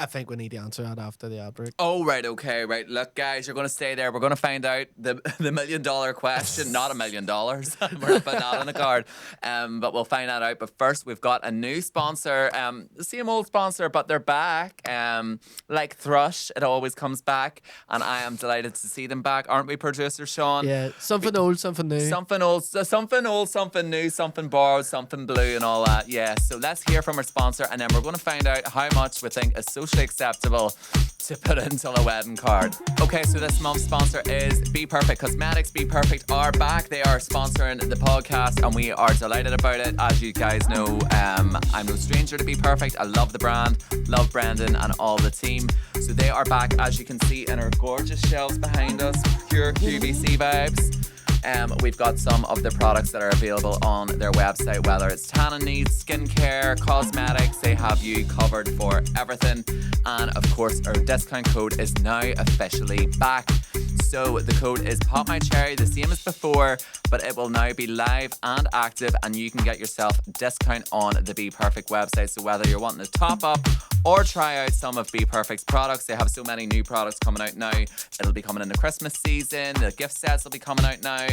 S2: I think we need to answer that after the ad break.
S1: Oh, right, okay, right. Look, guys, you're going to stay there. We're going to find out the $1 million question. Not $1 million. We're not putting that on the card. But we'll find that out. But first, we've got a new sponsor. The same old sponsor, but they're back. Like Thrush, it always comes back. And I am delighted to see them back. Aren't we, producer Sean?
S2: Yeah, something old, something new.
S1: Something old, something new, something borrowed, something blue and all that. Yeah, so let's hear from our sponsor. And then we're going to find out how much we think is socially acceptable to put into a wedding card. Okay, so this month's sponsor is Be Perfect Cosmetics. Be Perfect are back. They are sponsoring the podcast and we are delighted about it. As you guys know, I'm no stranger to Be Perfect. I love the brand, love Brendan and all the team. So they are back, as you can see in our gorgeous shelves behind us. Pure QVC vibes. We've got some of the products that are available on their website, whether it's tanning needs, skincare, cosmetics. They have you covered for everything. And of course, our discount code is now officially back. So the code is Pop My Cherry, the same as before, but it will now be live and active and you can get yourself a discount on the Be Perfect website. So whether you're wanting to top up or try out some of Be Perfect's products, they have so many new products coming out now. It'll be coming in the Christmas season. The gift sets will be coming out now.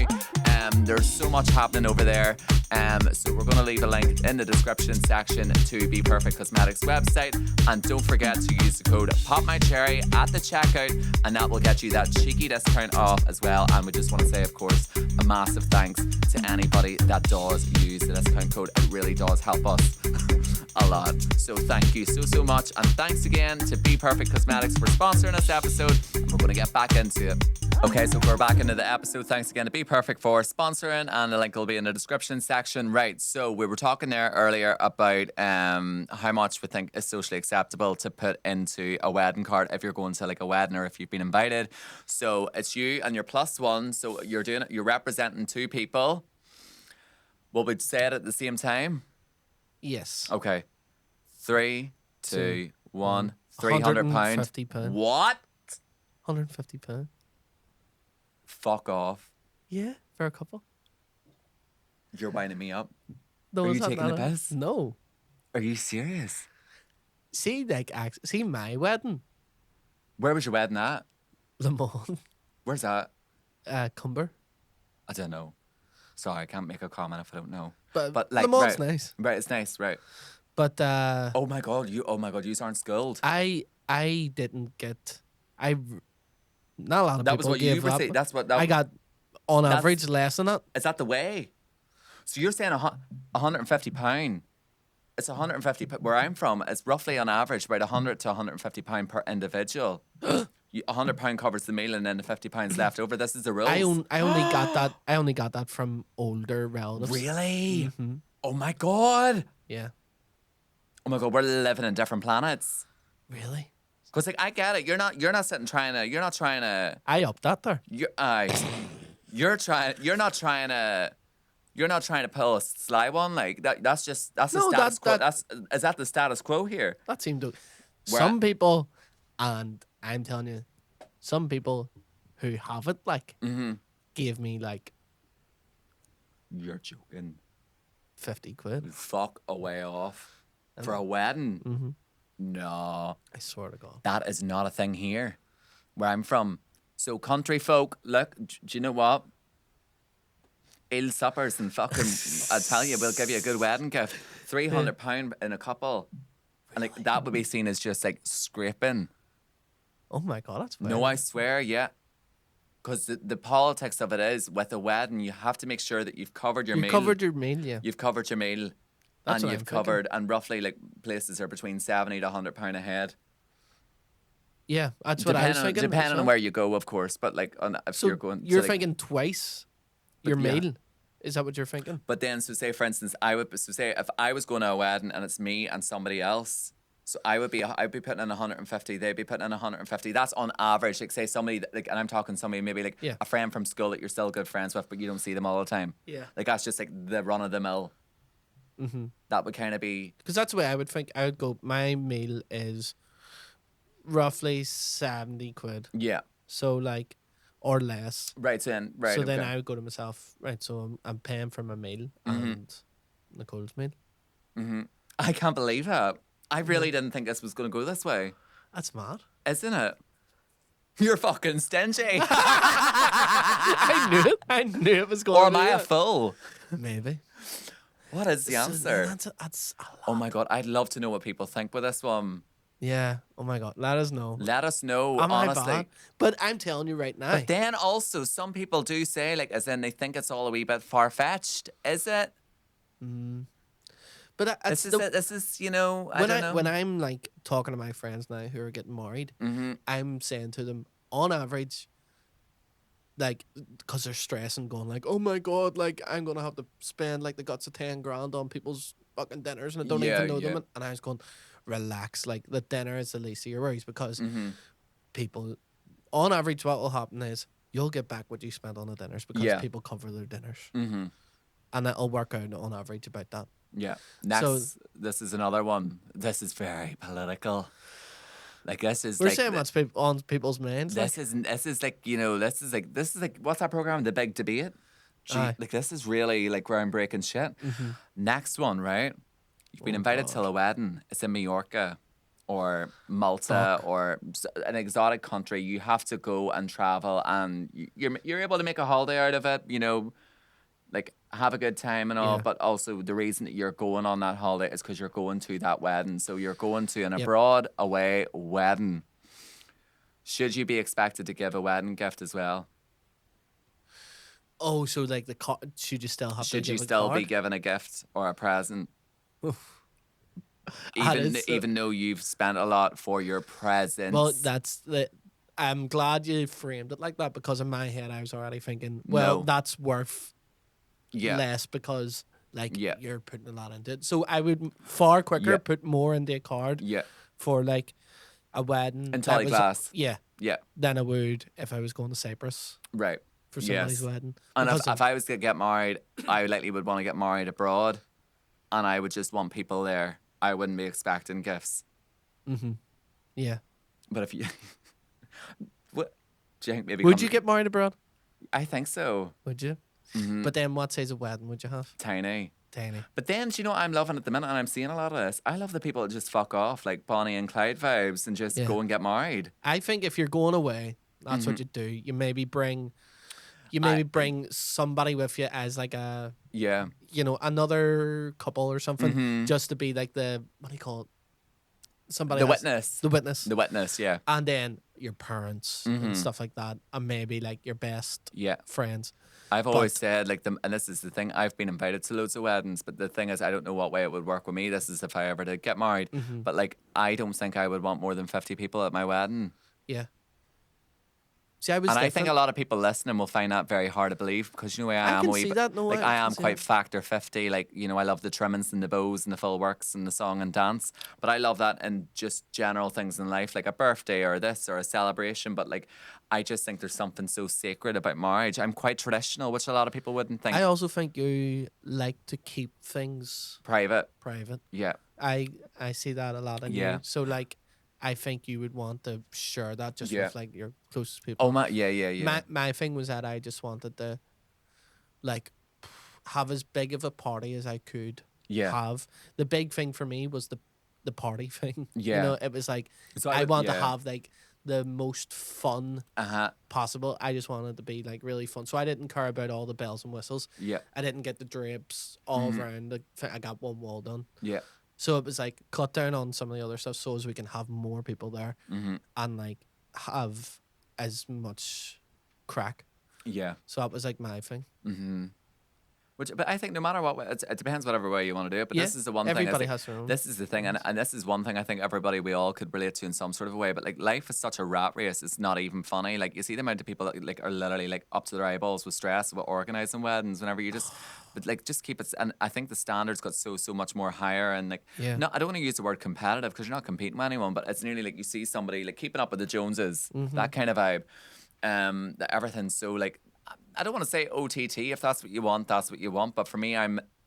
S1: There's so much happening over there. So we're going to leave a link in the description section to Be Perfect Cosmetics website. And don't forget to use the code POPMyCherry at the checkout and that will get you that cheeky discount off as well. And we just want to say, of course, a massive thanks to anybody that does use the discount code. It really does help us a lot. So thank you so much. And thanks again to Be Perfect Cosmetics for sponsoring this episode. And we're going to get back into it. Okay, so we're back into the episode. Thanks again to Be Perfect for sponsoring, and the link will be in the description section. Right, so we were talking there earlier about how much we think is socially acceptable to put into a wedding card if you're going to like a wedding or if you've been invited. So it's you and your plus one. So you're doing it. You're representing two people. Will we say it at the same time?
S2: Yes.
S1: Okay. 3, 2, 1. £300.
S2: £150.
S1: What?
S2: £150.
S1: Fuck off.
S2: Yeah, for a couple.
S1: You're winding me up.
S2: No,
S1: Are
S2: is
S1: you
S2: that
S1: taking the
S2: not
S1: piss?
S2: No.
S1: Are you serious?
S2: See, like, see my wedding.
S1: Where was your wedding at?
S2: Le Mans.
S1: Where's that?
S2: Cumber.
S1: I don't know. Sorry, I can't make a comment if I don't know.
S2: But
S1: like,
S2: Le Mans
S1: right,
S2: nice.
S1: Right, it's nice, right.
S2: But
S1: Oh my god, you aren't schooled.
S2: I didn't get not a lot of
S1: That
S2: people
S1: was what
S2: gave
S1: you were
S2: that,
S1: saying.
S2: but
S1: That's what
S2: I got on average less than that.
S1: Is that the way? So you're saying £150? It's £150 where I'm from. It's roughly on average about £100 to £150 per individual. £100 covers the meal, and then the £50 left over. This is the rules.
S2: I only got that. I only got that from older relatives.
S1: Really? Mm-hmm. Oh my god.
S2: Yeah.
S1: Oh my god, we're living in different planets.
S2: Really?
S1: Because like I get it. You're not sitting trying to. You're not trying to.
S2: I upped that there.
S1: You're not trying to pull a sly one like that. That's the status quo. Is that the status quo here?
S2: That seemed to some people, and I'm telling you, some people who have it like gave me like
S1: You're joking.
S2: £50.
S1: Fuck a way off for a wedding.
S2: Mm-hmm.
S1: No,
S2: I swear to God,
S1: that is not a thing here, where I'm from. So country folk, look, do you know what? Ale suppers and fucking, I tell you, we'll give you a good wedding gift. £300 in a couple. And like that would be seen as just like scraping.
S2: oh my God, that's
S1: No, I swear, yeah. Because the politics of it is, with a wedding, you have to make sure that you've covered your meal.
S2: You covered your meal, yeah.
S1: You've covered your meal.
S2: That's
S1: and
S2: what
S1: you've
S2: I'm
S1: covered,
S2: thinking.
S1: and roughly like places are between £70 to £100 a head.
S2: Yeah, that's what I was thinking.
S1: Depending on where you go, of course. But like, if
S2: so
S1: you're going,
S2: you're
S1: like,
S2: thinking twice your
S1: yeah.
S2: meal. Is that what you're thinking?
S1: But then, so say for instance, say if I was going to a wedding and it's me and somebody else, so I'd be putting in 150, they'd be putting in 150. That's on average. Like say somebody like, and I'm talking somebody maybe like a friend from school that you're still good friends with, but you don't see them all the time.
S2: Yeah,
S1: like that's just like the run of the mill. Mm-hmm. That would kind of be
S2: because that's the way I would think. I would go. My meal is roughly £70.
S1: Yeah.
S2: So like, or less.
S1: Right. So then
S2: I would go to myself. Right. So I'm paying for my meal and Nicole's meal.
S1: Mm-hmm. I can't believe it. I really didn't think this was going to go this way.
S2: That's mad.
S1: Isn't it? You're fucking stingy.
S2: I knew it. I knew it was going.
S1: Or am I a fool?
S2: Maybe.
S1: What is the answer?
S2: That's a lot.
S1: Oh my God, I'd love to know what people think with this one.
S2: Yeah. Oh my God. Let us know.
S1: Let us know,
S2: Am I
S1: honestly.
S2: bad? But I'm telling you right now.
S1: But then also, some people do say, like, as in they think it's all a wee bit far-fetched. Is it?
S2: But
S1: this is, you know, I don't know.
S2: When I'm like talking to my friends now who are getting married, I'm saying to them, on average, like, because they're stressing, going like, oh my God, like I'm gonna have to spend like the guts of 10 grand on people's fucking dinners, and I don't even know them. And I was going, relax, like the dinner is the least of your worries, because people, on average, what will happen is you'll get back what you spent on the dinners, because people cover their dinners, and it'll work out on average about that.
S1: Yeah. Next, this is another one. This is very political. Like this is
S2: we're
S1: like
S2: saying what's on people's minds.
S1: This is like, you know, this is like what's that program? The Big Debate. Like this is really like groundbreaking shit. Next one, right? You've been invited to a wedding. It's in Mallorca or Malta or an exotic country. You have to go and travel, and you're able to make a holiday out of it. You know, like have a good time and all, but also the reason that you're going on that holiday is because you're going to that wedding. So you're going to an abroad away wedding. Should you be expected to give a wedding gift as well?
S2: Oh, so like should you still have?
S1: Should you still be given a gift or a present? Even though you've spent a lot for your presents.
S2: Well, that's the. I'm glad you framed it like that, because in my head I was already thinking, well,
S1: No.
S2: that's worth
S1: Yeah.
S2: less because like
S1: Yeah.
S2: you're putting a lot into it. So I would far quicker
S1: Yeah.
S2: put more into a card
S1: Yeah.
S2: for like a wedding
S1: And
S2: that
S1: Tolly
S2: was
S1: Glass.
S2: yeah
S1: Yeah.
S2: than I would if I was going to Cyprus
S1: Right.
S2: for somebody's
S1: Yes.
S2: wedding.
S1: And
S2: Because
S1: if I was to get married, I likely would want to get married abroad, and I would just want people there. I wouldn't be expecting gifts.
S2: yeah.
S1: But if you, what, do you think maybe?
S2: Would you get married abroad?
S1: I think so.
S2: Would you?
S1: Mm-hmm.
S2: But then what size of wedding would you have?
S1: Tiny.
S2: Tiny.
S1: But then, do you know what I'm loving at the minute, and I'm seeing a lot of this? I love the people that just fuck off, like Bonnie and Clyde vibes, and just
S2: Yeah.
S1: go and get married.
S2: I think if you're going away, that's what you do. You maybe bring somebody with you as like a
S1: Yeah.
S2: another couple or something, just to be like the, what do you call it? Somebody
S1: The
S2: else.
S1: witness.
S2: The witness.
S1: The witness, yeah.
S2: And then your parents and stuff like that, and maybe like your best
S1: Yeah.
S2: friends.
S1: I've always said, like, and this is the thing, I've been invited to loads of weddings, but the thing is, I don't know what way it would work with me. This is if I ever did get married. But, like, I don't think I would want more than 50 people at my wedding.
S2: Yeah. See, I was
S1: And I think
S2: different.
S1: a lot of people listening will find that very hard to believe, because, you know, I am
S2: can
S1: a wee
S2: see
S1: bit-
S2: that. No,
S1: like,
S2: I
S1: I
S2: can
S1: am
S2: see
S1: quite
S2: that.
S1: factor 50. Like, you know, I love the trimmings and the bows and the full works and the song and dance. But I love that in just general things in life, like a birthday or this or a celebration. But, like, I just think there's something so sacred about marriage. I'm quite traditional, which a lot of people wouldn't think.
S2: I also think you like to keep things
S1: Private.
S2: private.
S1: Yeah.
S2: I see that a lot in
S1: Yeah.
S2: you. So like, I think you would want to share that just
S1: Yeah.
S2: with like your closest people.
S1: Oh, yeah.
S2: My thing was that I just wanted to like have as big of a party as I could
S1: Yeah.
S2: have. The big thing for me was the party thing.
S1: Yeah.
S2: You know, it was like
S1: So
S2: I
S1: would-
S2: want to
S1: yeah.
S2: have like the most fun
S1: Uh-huh.
S2: possible. I just wanted to be like really fun. So I didn't care about all the bells and whistles.
S1: Yeah.
S2: I didn't get the drapes all around. I got one wall done.
S1: Yeah.
S2: So it was like cut down on some of the other stuff so as we can have more people there and like have as much crack.
S1: Yeah.
S2: So that was like my thing.
S1: But I think no matter what, it depends whatever way you want to do it. But
S2: Yeah,
S1: this is the one
S2: everybody
S1: thing.
S2: has their own.
S1: This is the thing, and this is one thing I think we all could relate to in some sort of a way. But like life is such a rat race; it's not even funny. Like you see the amount of people that like are literally like up to their eyeballs with stress about organising weddings. Whenever you just, but like just keep it. And I think the standards got so much more higher. And like,
S2: Yeah.
S1: no, I don't want to use the word competitive because you're not competing with anyone. But it's nearly like you see somebody like keeping up with the Joneses, that kind of vibe. That everything's so like. I don't want to say OTT. If that's what you want, that's what you want. But for me,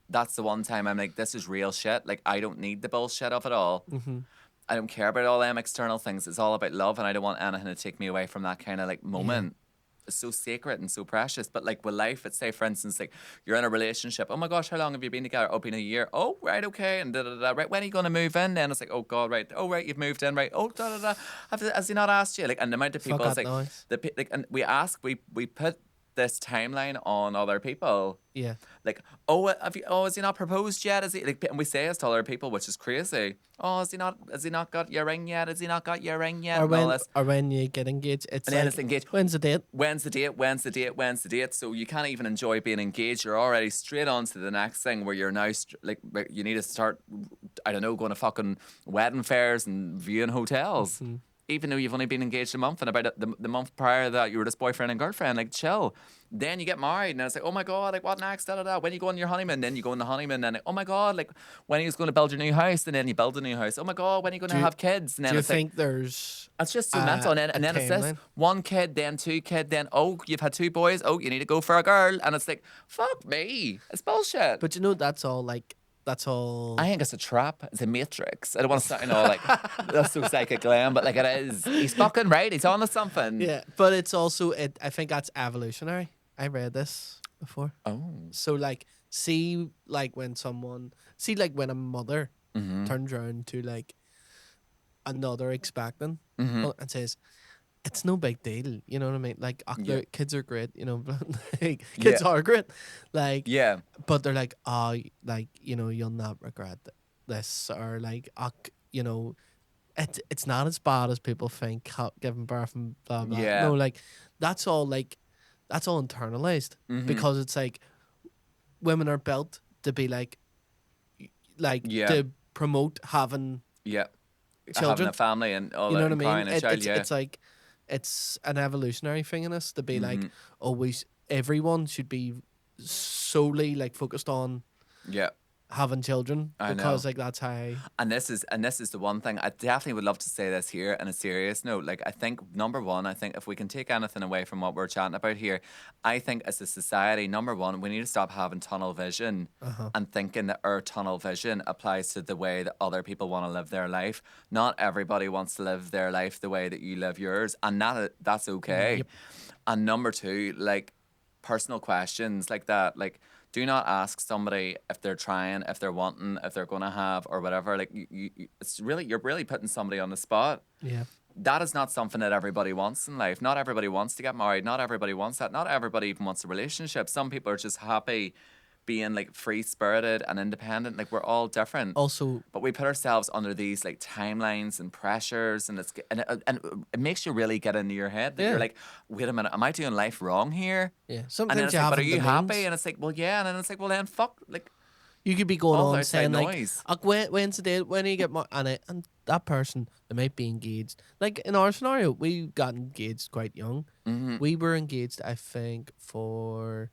S1: that's the one time I'm like, this is real shit. Like, I don't need the bullshit of it all. I don't care about all them external things. It's all about love, and I don't want anything to take me away from that kind of like moment. It's so sacred and so precious. But like with life, it's say for instance, like you're in a relationship. Oh my gosh, how long have you been together? Oh, been a year. Oh, right, okay. And right, when are you gonna move in? Then it's like, oh God, right. Oh, right, you've moved in, right. Oh, Has he not asked you? Like, and the amount of people,
S2: Fuck
S1: it's
S2: that
S1: like
S2: noise.
S1: and we put this timeline on other people.
S2: Yeah.
S1: Like, has he not proposed yet? Is he like, and we say this to other people, which is crazy. Oh, has he not got your ring yet? Has he not got your ring yet?
S2: Or
S1: And all
S2: when,
S1: this.
S2: or when you get engaged, it's
S1: And then
S2: like,
S1: it's engaged.
S2: when's the date?
S1: When's the date? When's the date? When's the date? So you can't even enjoy being engaged. You're already straight on to the next thing where you're now you need to start, I don't know, going to fucking wedding fairs and viewing hotels. Even though you've only been engaged a month, and about the month prior to that you were just boyfriend and girlfriend, like chill. Then you get married, and it's like, oh my God, like what next? When you go on your honeymoon, then you go on the honeymoon, and like, oh my God, like when are you going to build your new house? And then you build a new house. Oh my God, when are you going to have kids? And then
S2: Do you
S1: it's like,
S2: think there's
S1: it's just so mental. And then it's this
S2: timeline?
S1: one kid, then two kid, then oh, you've had two boys. Oh, you need to go for a girl. And it's like, fuck me. It's bullshit.
S2: But you know, that's all.
S1: I think it's a trap. It's a matrix. I don't want to sound all like that's so psychic glam, but like it is. He's fucking right. He's on to something.
S2: Yeah, but it's also I think that's evolutionary. I read this before.
S1: Oh.
S2: So like, like when a mother turns around to like another expectant and says, it's no big deal, you know what I mean? Like, kids are great, you know, like, kids are great, like,
S1: Yeah.
S2: but they're like, oh, like, you know, you'll not regret this, or like, you know, it's not as bad as people think, giving birth and blah blah.
S1: Yeah.
S2: No, like, that's all internalized because it's like women are built to be like to promote having
S1: Yeah.
S2: children.
S1: Having a family and all
S2: You know
S1: that,
S2: what I
S1: and
S2: mean?
S1: crying a child,
S2: It's like it's an evolutionary thing in us to be like,
S1: Mhm.
S2: always everyone should be solely like focused on
S1: Yeah,
S2: having children
S1: I
S2: because
S1: know.
S2: like that's how.
S1: And this is the one thing I definitely would love to say this here on a serious note. Like I think number one, I think if we can take anything away from what we're chatting about here, I think as a society, number one, we need to stop having tunnel vision
S2: Uh-huh.
S1: and thinking that our tunnel vision applies to the way that other people want to live their life. Not everybody wants to live their life the way that you live yours, and that's okay.
S2: Yep.
S1: And number two, like personal questions like that, like do not ask somebody if they're trying, if they're wanting, if they're going to have or whatever. Like it's really, you're really putting somebody on the spot.
S2: Yeah.
S1: That is not something that everybody wants in life. Not everybody wants to get married. Not everybody wants that. Not everybody even wants a relationship. Some people are just happy being like free spirited and independent. Like we're all different.
S2: Also,
S1: But we put ourselves under these like timelines and pressures, and it makes you really get into your head that you're
S2: yeah.
S1: like, wait a minute, am I doing life wrong here?
S2: Yeah.
S1: And then
S2: Sometimes
S1: it's
S2: you
S1: like, but are
S2: haven't the
S1: you happy?
S2: means.
S1: And it's like, well, yeah. And then it's like, well, then fuck, like
S2: You could be going
S1: all the
S2: on
S1: outside
S2: saying like,
S1: noise.
S2: When's the date? When do you get married?" And that person, they might be engaged. Like in our scenario, we got engaged quite young.
S1: Hmm.
S2: We were engaged, I think, for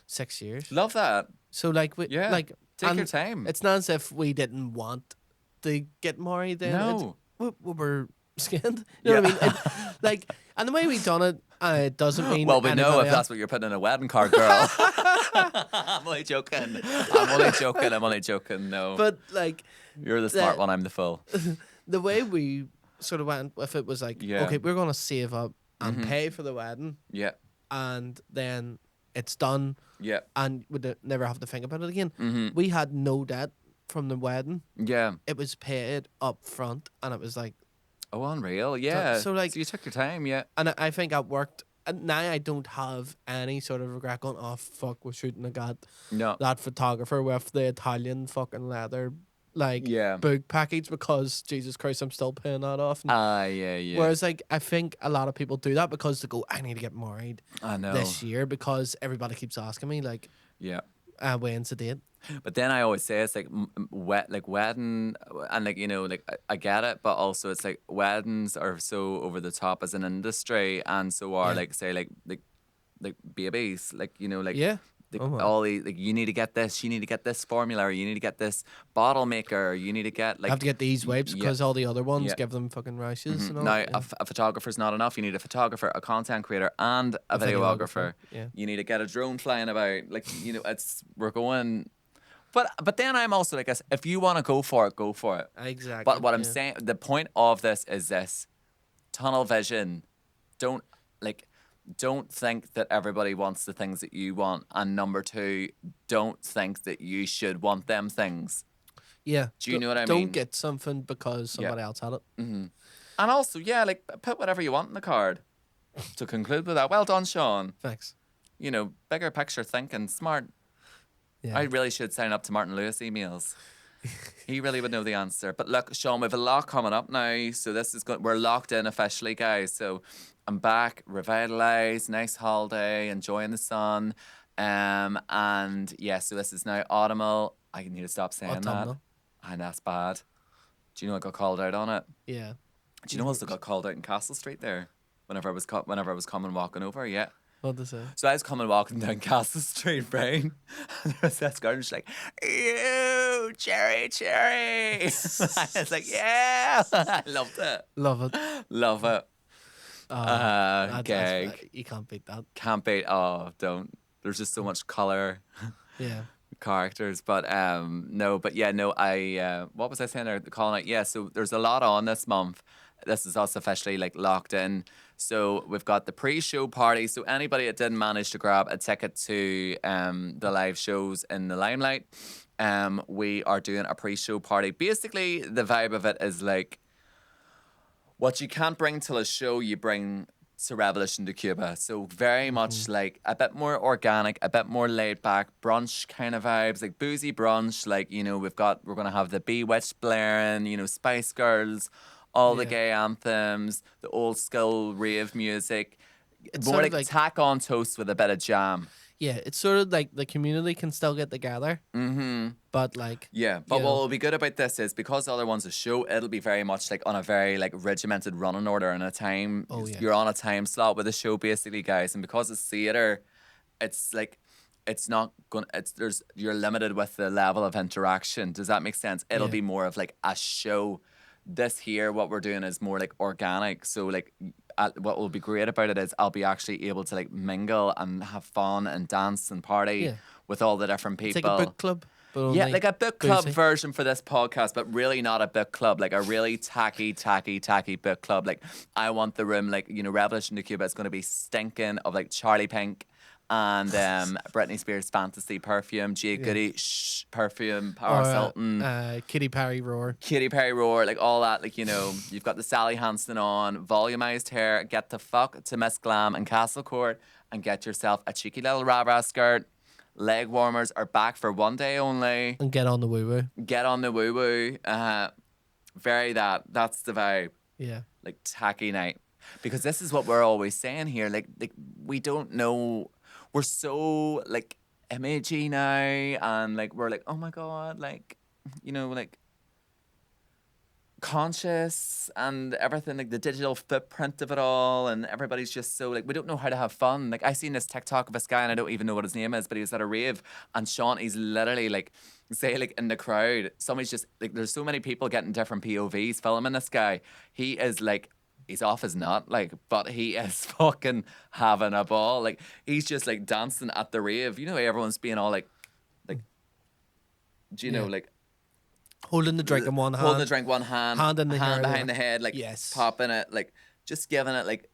S2: 6 years.
S1: Love that.
S2: So like
S1: Yeah.
S2: like,
S1: Take your
S2: and
S1: time.
S2: it's not as if we didn't want to get married. Then
S1: No.
S2: we were skinned. You know what I mean? Like, and the way we done it, it doesn't mean.
S1: Well, we know
S2: anybody
S1: if that's what you're putting in a wedding card, girl. I'm only joking. I'm only joking. No.
S2: But like,
S1: You're the smart one. I'm the fool.
S2: the way we sort of went with it was like,
S1: Yeah.
S2: okay, we're gonna save up and
S1: Mhm.
S2: pay for the wedding,
S1: Yeah.
S2: and then it's done,
S1: Yeah.
S2: and we'd never have to think about it again.
S1: Hmm.
S2: We had no debt from the wedding.
S1: Yeah.
S2: It was paid up front, and it was like,
S1: Oh, unreal. Yeah.
S2: so, like-
S1: so you took your time. Yeah.
S2: and I think that worked. And now I don't have any sort of regret going, oh fuck, we shouldn't have got
S1: No.
S2: that photographer with the Italian fucking leather like
S1: Yeah.
S2: book package, because Jesus Christ, I'm still paying that off.
S1: Yeah. Yeah.
S2: Whereas like I think a lot of people do that because they go, I need to get married
S1: I know.
S2: this year because everybody keeps asking me like,
S1: Yeah.
S2: when's the date?
S1: But then I always say it's like like wedding, and like like I get it, but also it's like weddings are so over the top as an industry, and so are
S2: Yeah.
S1: like say like babies, like like
S2: Yeah.
S1: like
S2: Oh, wow.
S1: all these, like you need to get this, you need to get this formula, or you need to get this bottle maker, you need to get
S2: I
S1: like
S2: have to get these wipes
S1: yeah.
S2: because all the other ones
S1: Yeah.
S2: give them fucking rashes and all.
S1: Now,
S2: Yeah.
S1: a photographer's not enough. You need a photographer, a content creator, and a videographer.
S2: Yeah.
S1: You need to get a drone flying about. Like, we're going. But then I'm also like, if you want to go for it, go for it.
S2: Exactly.
S1: But what I'm
S2: yeah.
S1: saying, the point of this is this: tunnel vision. Don't think that everybody wants the things that you want, and number two, don't think that you should want them things.
S2: Yeah.
S1: Do you know what I mean?
S2: Don't get something because
S1: Yeah.
S2: somebody else had it.
S1: Hmm. And also, yeah, like put whatever you want in the card. To conclude with that, well done, Sean.
S2: Thanks.
S1: Bigger picture thinking, smart.
S2: Yeah.
S1: I really should sign up to Martin Lewis emails. He really would know the answer. But look, Sean, we have a lot coming up now. So this is good. We're locked in officially, guys. So I'm back, revitalized, nice holiday, enjoying the sun. And yeah, so this is now autumnal. I need to stop saying
S2: Autumnal.
S1: that. And that's bad. Do you know I got called out on it?
S2: Yeah.
S1: Do you know I also got called out in Castle Street there? Whenever I was coming walking over, yeah.
S2: What to say?
S1: So I was coming walking down Castle Street, right? And there was this girl, and she's like, "Ew, cherry." I was like, "Yeah." I loved it.
S2: Love it.
S1: Love it. Gag.
S2: You can't beat that.
S1: Can't beat. Oh, don't. There's just so much color,
S2: Yeah.
S1: characters. But no. But yeah, no. What was I saying there? Calling it. Yeah. So there's a lot on this month. This is us officially like locked in. So we've got the pre-show party. So anybody that didn't manage to grab a ticket to the live shows in the Limelight, we are doing a pre-show party. Basically, the vibe of it is like what you can't bring to a show, you bring to Revolution to Cuba. So very much like a bit more organic, a bit more laid back, brunch kind of vibes, like boozy brunch. Like, we're gonna have the Bewitched blaring, Spice Girls, all the
S2: Yeah.
S1: gay anthems, the old school rave music.
S2: It's
S1: More
S2: sort
S1: like,
S2: of like-
S1: tack on toast with a bit of jam.
S2: yeah, it's sort of like the community can still get together, but like
S1: Yeah, but what will be good about this is because the other one's a show, it'll be very much like on a very like regimented running order and a time.
S2: Oh, yeah.
S1: You're on a time slot with the show basically, guys, and because it's theater, it's like it's not going. It's there's you're limited with the level of interaction. Does that make sense? It'll
S2: Yeah.
S1: be more of like a show. This here, what we're doing is more like organic. So like, what will be great about it is I'll be actually able to like mingle and have fun and dance and party
S2: Yeah.
S1: with all the different
S2: it's
S1: people.
S2: like a book club, but
S1: Yeah,
S2: only
S1: like a book club
S2: boozy.
S1: version for this podcast, but really not a book club. Like a really tacky book club. Like I want the room, like, you know, Revolution to Cuba is going to be stinking of like Charlie Pink and Britney Spears Fantasy perfume, Gia Goody perfume, Paris Hilton.
S2: Kitty Perry roar.
S1: Katy Perry roar, like all that, like, you know, you've got the Sally Hansen on, volumized hair, get the fuck to Miss Glam and Castle Court and get yourself a cheeky little rah-rah skirt. Leg warmers are back for one day only.
S2: And get on the woo woo.
S1: Get on the woo woo. That's the vibe.
S2: Yeah.
S1: Like tacky night. Because this is what we're always saying here. Like we don't know. We're so like imagey now, and like we're like, oh my god, like, you know, like conscious and everything, like the digital footprint of it all, and everybody's just so like we don't know how to have fun. Like I seen this TikTok of this guy and I don't even know what his name is, but he was at a rave and Sean, he's literally like say like in the crowd, somebody's just like there's so many people getting different POVs filming this guy. He is like he's off his nut, like, but he is fucking having a ball. Like he's just like dancing at the rave. You know, everyone's being all like do you know, like
S2: holding the drink in one hand.
S1: Holding the drink one hand,
S2: hand in the hair
S1: behind the head, like
S2: yes.
S1: popping it, like just giving it like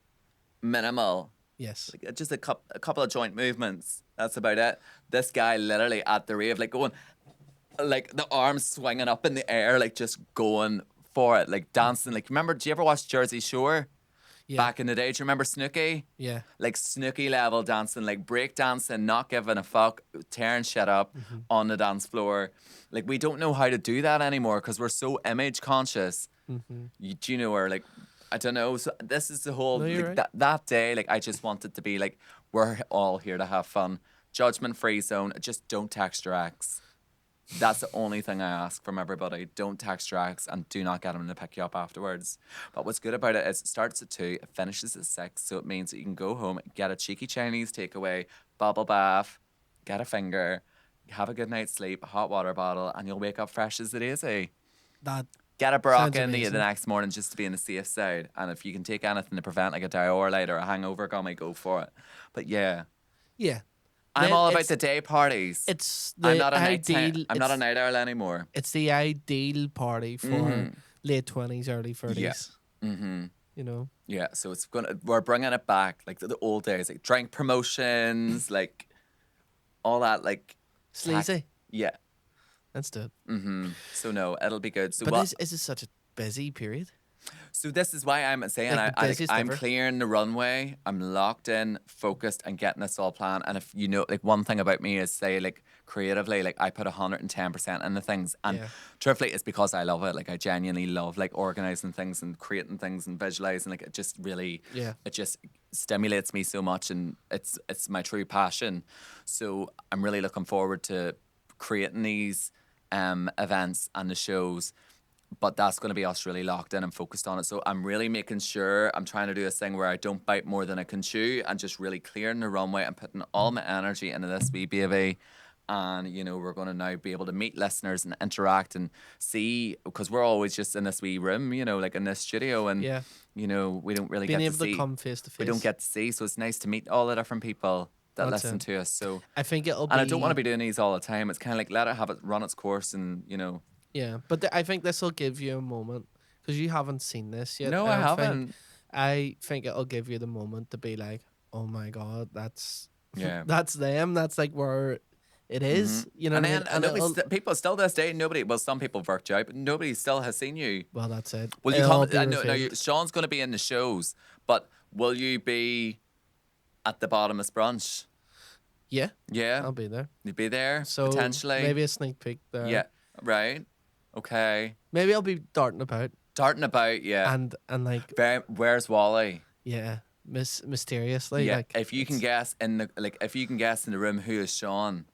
S1: minimal.
S2: Yes.
S1: Like just a couple of joint movements. That's about it. This guy literally at the rave, like going, like the arms swinging up in the air, like just going for it, like dancing. Like remember, do you ever watch Jersey Shore?
S2: Yeah.
S1: Back in the day, do you remember Snooki?
S2: Yeah.
S1: Like Snooki level dancing, like break dancing, not giving a fuck, tearing shit up on the dance floor. Like we don't know how to do that anymore because we're so image conscious. Do you know, or like I don't know. So this is the whole
S2: No, you're
S1: like,
S2: right.
S1: that day. Like I just wanted to be like we're all here to have fun, judgment free zone. Just don't text your ex. That's the only thing I ask from everybody. Don't text your ex and do not get him to pick you up afterwards. But what's good about it is it starts at 2, it finishes at 6, so it means that you can go home, get a cheeky Chinese takeaway, bubble bath, get a finger, have a good night's sleep, a hot water bottle, and you'll wake up fresh as a daisy.
S2: That
S1: Get a Brock
S2: sounds
S1: in the
S2: amazing.
S1: next morning just to be on the safe side. And if you can take anything to prevent like a diorite or a hangover gummy, go for it. But yeah.
S2: yeah.
S1: I'm
S2: Then
S1: all about
S2: it's-
S1: the day parties.
S2: It's the
S1: I'm not a
S2: ideal.
S1: I'm not a night owl anymore.
S2: It's the ideal party for late 20s, early 30s.
S1: Yeah. Mm-hmm.
S2: You know.
S1: Yeah, so we're bringing it back, like the old days, like drink promotions, like all that, like
S2: Sleazy.
S1: yeah.
S2: Let's do it.
S1: So no, it'll be good. So
S2: But
S1: what?
S2: is it such a busy period?
S1: So this is why I'm saying
S2: Like the busiest
S1: I'm
S2: ever.
S1: clearing the runway. I'm locked in, focused, and getting this all planned. And if you know, like one thing about me is say like creatively, like I put 110% into things, and
S2: Yeah.
S1: truthfully, it's because I love it. Like I genuinely love like organizing things and creating things and visualizing. Like it just really,
S2: Yeah.
S1: it just stimulates me so much, and it's my true passion. So I'm really looking forward to creating these events and the shows. But that's going to be us really locked in and focused on it. So I'm really making sure I'm trying to do this thing where I don't bite more than I can chew and just really clearing the runway and putting all my energy into this wee baby. And, you know, we're going to now be able to meet listeners and interact and see, because we're always just in this wee room, you know, like in this studio. And,
S2: Yeah.
S1: you know, we don't really
S2: Being
S1: get
S2: able
S1: to see.
S2: to come face to face.
S1: We don't get to see. So it's nice to meet all the different people that
S2: That's
S1: listen
S2: it.
S1: to us. So,
S2: I think it'll be.
S1: and I don't want to be doing these all the time. It's kind of like let it have it run its course and, you know.
S2: Yeah, but I think this will give you a moment because you haven't seen this yet.
S1: No, I
S2: don't think.
S1: haven't.
S2: I think it'll give you the moment to be like, oh my god, that's
S1: Yeah.
S2: that's them. That's like where it is. You know
S1: And
S2: what I
S1: then
S2: mean? And
S1: nobody
S2: it'll-
S1: people still to this day, nobody, well, some people have worked you out, but nobody still has seen you.
S2: well, that's it.
S1: Will you
S2: It'll
S1: come?
S2: be
S1: I know,
S2: revealed.
S1: Sean's going to be in the shows, but will you be at the bottomless brunch?
S2: Yeah,
S1: Yeah,
S2: I'll be there.
S1: you'd be there
S2: So
S1: potentially.
S2: maybe a sneak peek there.
S1: Yeah, right. Okay.
S2: Maybe I'll be darting about
S1: Darting about, yeah.
S2: and like
S1: Where's Wally?
S2: yeah, mysteriously.
S1: Yeah,
S2: Like
S1: if you can guess in the room who is Sean,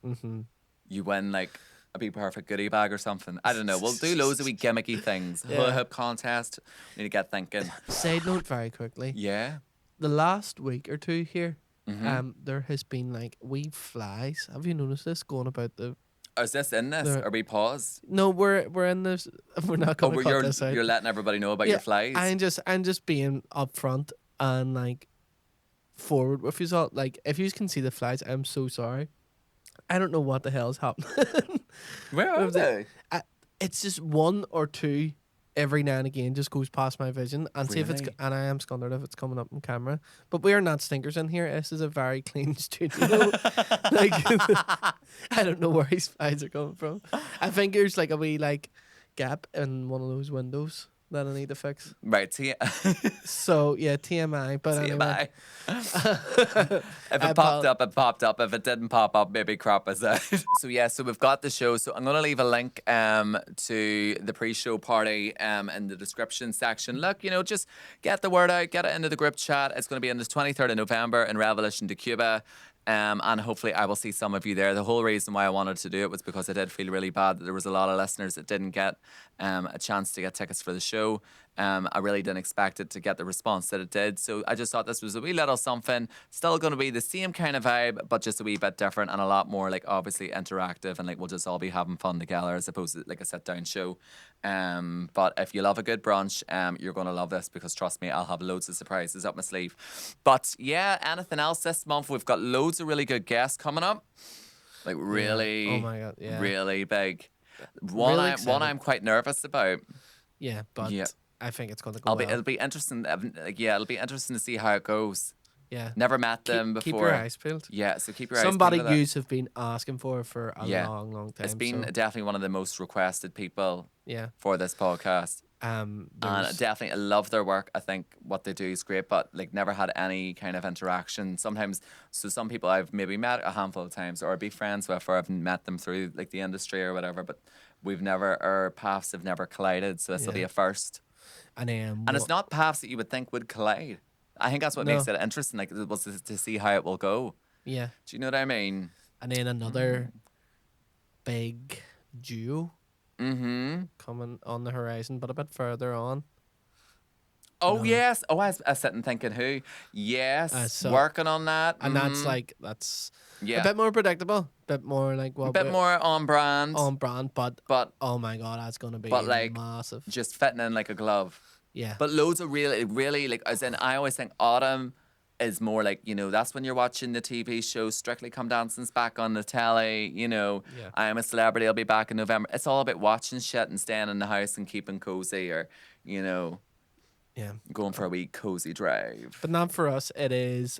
S1: you win like a Be Perfect goodie bag or something. I don't know. We'll do loads of wee gimmicky things. Hula
S2: Yeah.
S1: hoop contest. We need to get thinking.
S2: Side note, very quickly.
S1: Yeah.
S2: The last week or two here,
S1: Mm-hmm.
S2: there has been like wee flies. Have you noticed this going about the?
S1: Is this in this?
S2: the
S1: Are we paused?
S2: no, we're in this. We're not
S1: Oh,
S2: going to
S1: where
S2: cut this out.
S1: you're letting everybody know about
S2: Yeah,
S1: your flies.
S2: I'm just being upfront and like forward with you all. Like, if you can see the flies, I'm so sorry. I don't know what the hell is happening.
S1: Where are they?
S2: It's just one or two every now and again just goes past my vision and see if it's
S1: Really?
S2: and I am scared if it's coming up on camera. But we are not stinkers in here. This is a very clean studio. Like I don't know where these flies are coming from. I think there's like a wee like gap in one of those windows that I need to fix.
S1: Right,
S2: So yeah, TMI. But anyway,
S1: If it popped up, it popped up. If it didn't pop up, maybe crop us out. So yeah, so we've got the show. So I'm gonna leave a link to the pre-show party in the description section. Look, just get the word out, get it into the group chat. It's gonna be on the 23rd of November in Revolution de Cuba. And hopefully I will see some of you there. The whole reason why I wanted to do it was because I did feel really bad that there was a lot of listeners that didn't get a chance to get tickets for the show. I really didn't expect it to get the response that it did. So I just thought this was a wee little something. Still going to be the same kind of vibe, but just a wee bit different and a lot more like obviously interactive, and like we'll just all be having fun together as opposed to like a sit down show. But if you love a good brunch, you're going to love this because trust me, I'll have loads of surprises up my sleeve. But yeah, anything else this month? We've got loads of really good guests coming up. Like really,
S2: oh my God, yeah.
S1: really big.
S2: Really
S1: One I'm quite nervous about.
S2: yeah, but
S1: Yeah.
S2: I think it's going to go well.
S1: It'll be interesting. It'll be interesting to see how it goes.
S2: Yeah.
S1: Never met them before.
S2: Keep your eyes peeled.
S1: Yeah, so keep your eyes
S2: Somebody
S1: peeled.
S2: yous have been asking for a long, long time.
S1: It's been
S2: so,
S1: definitely one of the most requested people
S2: yeah.
S1: for this podcast. And definitely, I love their work. I think what they do is great, but like never had any kind of interaction. Sometimes, so some people I've maybe met a handful of times or be friends with, or I've met them through like the industry or whatever, but our paths have never collided. So this will be a first.
S2: And
S1: it's not paths that you would think would collide. I think that's what makes it interesting, like was to see how it will go.
S2: Yeah.
S1: Do you know what I mean?
S2: And then another big duo coming on the horizon, but a bit further on.
S1: Oh yes. Oh, I was sitting thinking who? Yes, working on that,
S2: and that's a bit more predictable, a bit more like
S1: a bit more on brand.
S2: But oh my God, that's gonna be massive.
S1: Just fitting in like a glove.
S2: Yeah.
S1: But loads of really like as in I always think autumn is more like, that's when you're watching the TV show Strictly Come Dancing's back on the telly, I Am a Celebrity, I'll be back in November. It's all about watching shit and staying in the house and keeping cozy or, going for a wee cozy drive.
S2: But not for us. It is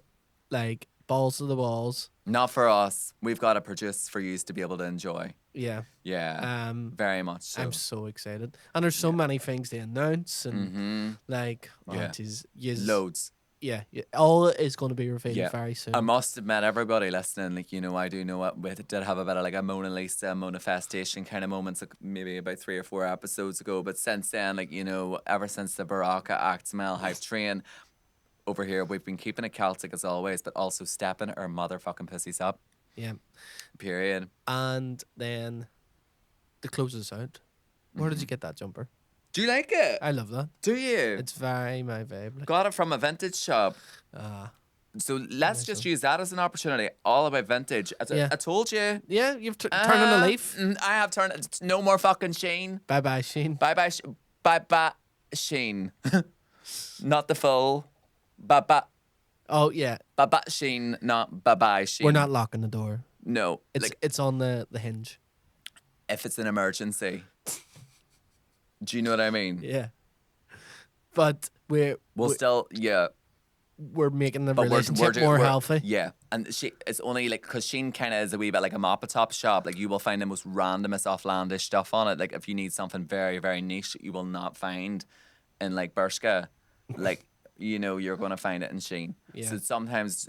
S2: like balls to the walls.
S1: Not for us. We've got to produce for you to be able to enjoy.
S2: Yeah.
S1: Yeah. Very much so.
S2: I'm so excited. And there's so many things to announce and
S1: loads.
S2: Yeah, all is going to be revealed very soon.
S1: I must admit, everybody listening, like, I do know what we did have a bit of like a Mona Lisa manifestation kind of moments, like maybe about 3 or 4 episodes ago. But since then, like, ever since the Baraka Act Smell Hype Train over here, we've been keeping it Celtic as always, but also stepping our motherfucking pussies up.
S2: Yeah.
S1: Period.
S2: And then to close this out, where did you get that jumper?
S1: Do you like it?
S2: I love that.
S1: Do you?
S2: It's very my vibe. Like.
S1: Got it from a vintage shop. So let's just use that as an opportunity. All about vintage. I told you.
S2: Yeah, you've turned on a leaf.
S1: I have turned. No more fucking Sheen.
S2: Bye bye Sheen.
S1: Bye bye Sheen. Not the full. Bye bye.
S2: Oh yeah.
S1: Bye bye Sheen. Not bye bye Sheen.
S2: We're not locking the door.
S1: No.
S2: It's on the hinge.
S1: If it's an emergency. Do you know what I mean?
S2: Yeah. But we're making the relationship more healthy.
S1: Yeah. And it's only like, because Sheen kind of is a wee bit like a mop-a-top shop. Like, you will find the most randomest offlandish stuff on it. Like, if you need something very, very niche, you will not find in like Bershka. Like, you're going to find it in Sheen.
S2: Yeah.
S1: So sometimes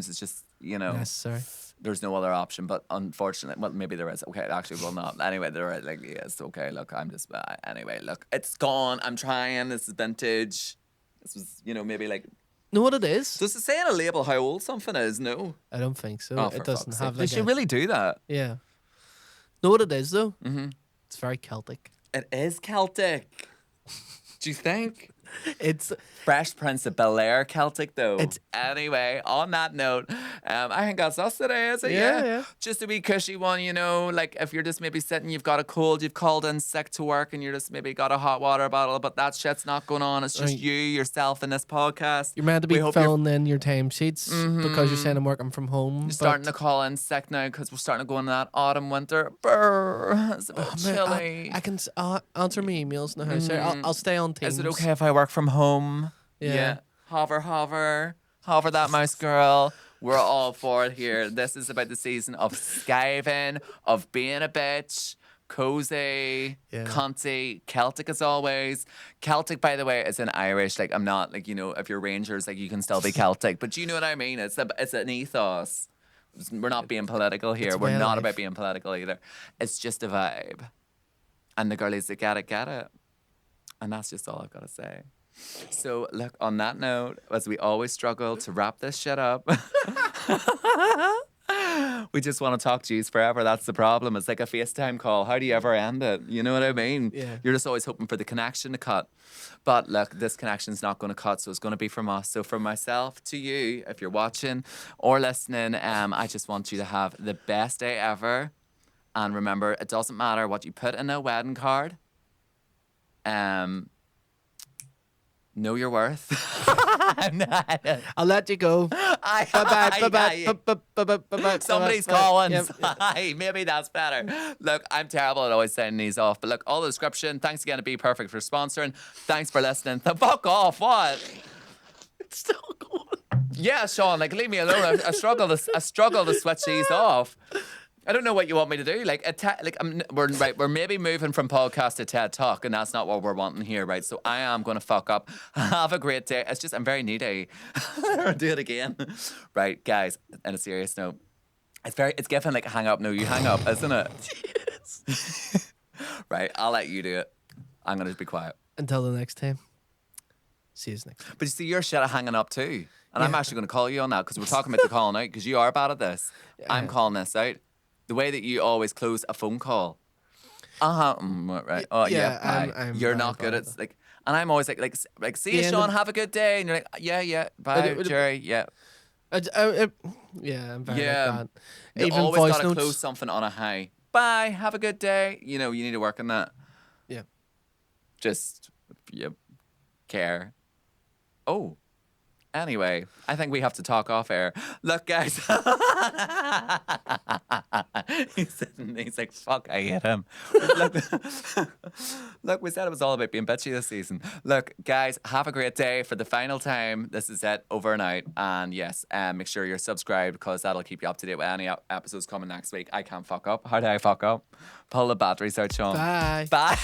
S1: it's just,
S2: necessary.
S1: There's no other option, but unfortunately, well, maybe there is. Okay, actually, well, not. Anyway, there are like, yes, okay, look, I'm just, anyway, look, it's gone. I'm trying. This is vintage. This was, maybe like
S2: Know what it is?
S1: Does it say on a label how old something is? No.
S2: I don't think so.
S1: Oh,
S2: It
S1: for
S2: doesn't
S1: fuck's
S2: have
S1: sake.
S2: like
S1: Did she really do that?
S2: Yeah. Know what it is though?
S1: Mm-hmm.
S2: It's very Celtic.
S1: It is Celtic. Do you think?
S2: It's
S1: Fresh Prince of Bel-Air Celtic, though.
S2: It's-
S1: Anyway, on that note, I think that's us today, is it?
S2: Yeah.
S1: Just a wee cushy one, you know, like if you're just maybe sitting, you've got a cold, you've called in sick to work, and you're just maybe got a hot water bottle, but that shit's not going on. It's just
S2: Right.
S1: you, yourself, in this podcast.
S2: you're meant to be
S1: We hope you're
S2: filling in your timesheets because you're saying I'm working from home.
S1: starting to call in sick now because we're starting to go into that autumn winter. Brr, it's a bit chilly.
S2: I can answer my emails in the house. I'll stay on Teams.
S1: Is it okay if I work from home?
S2: Yeah.
S1: Hover that mouse girl. We're all for it here. This is about the season of skiving, of being a bitch, cozy, cunty, Celtic as always. Celtic, by the way, is in Irish. Like, I'm not, like, you know, if you're Rangers, like, you can still be Celtic. But you know what I mean? It's an ethos. We're not being political here. We're not about being political either. It's just a vibe. And the girlies that get it. And that's just all I've got to say. So, look, on that note, as we always struggle to wrap this shit up, we just want to talk to you forever. That's the problem. It's like a FaceTime call. How do you ever end it? You know what I mean?
S2: Yeah.
S1: You're just always hoping for the connection to cut. But look, this connection's not going to cut, so it's going to be from us. So from myself to you, if you're watching or listening, I just want you to have the best day ever. And remember, it doesn't matter what you put in a wedding card. Know your worth.
S2: I'll let you go. Bye bye.
S1: Somebody's calling. Maybe that's better. Look, I'm terrible at always sending these off, but look, all the description. Thanks again to Be Perfect for sponsoring. Thanks for listening. Fuck off. What?
S2: It's still going.
S1: Yeah, Sean. Like, leave me alone. I struggle to switch these off. I don't know what you want me to do. Like, we're maybe moving from podcast to TED Talk, and that's not what we're wanting here, right? So I am going to fuck up. Have a great day. It's just, I'm very needy. Do it again. Right, guys, on a serious note, it's giving like a hang up. No, you hang up, isn't it?
S2: Yes.
S1: Right, I'll let you do it. I'm going to just be quiet.
S2: Until the next time. See you next time.
S1: But you see, you're shit at hanging up too. And I'm actually going to call you on that because we're talking about the calling out because you are bad at this. I'm calling this out. The way that you always close a phone call. Right. Oh, yeah. Bye. You're not good at like, and I'm always like, see you, Sean. Have a good day. And you're like, yeah. Bye, Gerry. Yeah.
S2: I'm very like that.
S1: You
S2: Even
S1: always
S2: voice
S1: gotta
S2: notes.
S1: close something on a high. Bye. Have a good day. You know, you need to work on that.
S2: Yeah.
S1: Just care. Oh. Anyway, I think we have to talk off air. Look, guys. He's like, fuck, I hate him. Look, we said it was all about being bitchy this season. Look, guys, have a great day for the final time. This is it, over and out. And yes, make sure you're subscribed because that'll keep you up to date with any episodes coming next week. I can't fuck up. How do I fuck up? Pull the batteries out, Sean.
S2: Bye.
S1: Bye.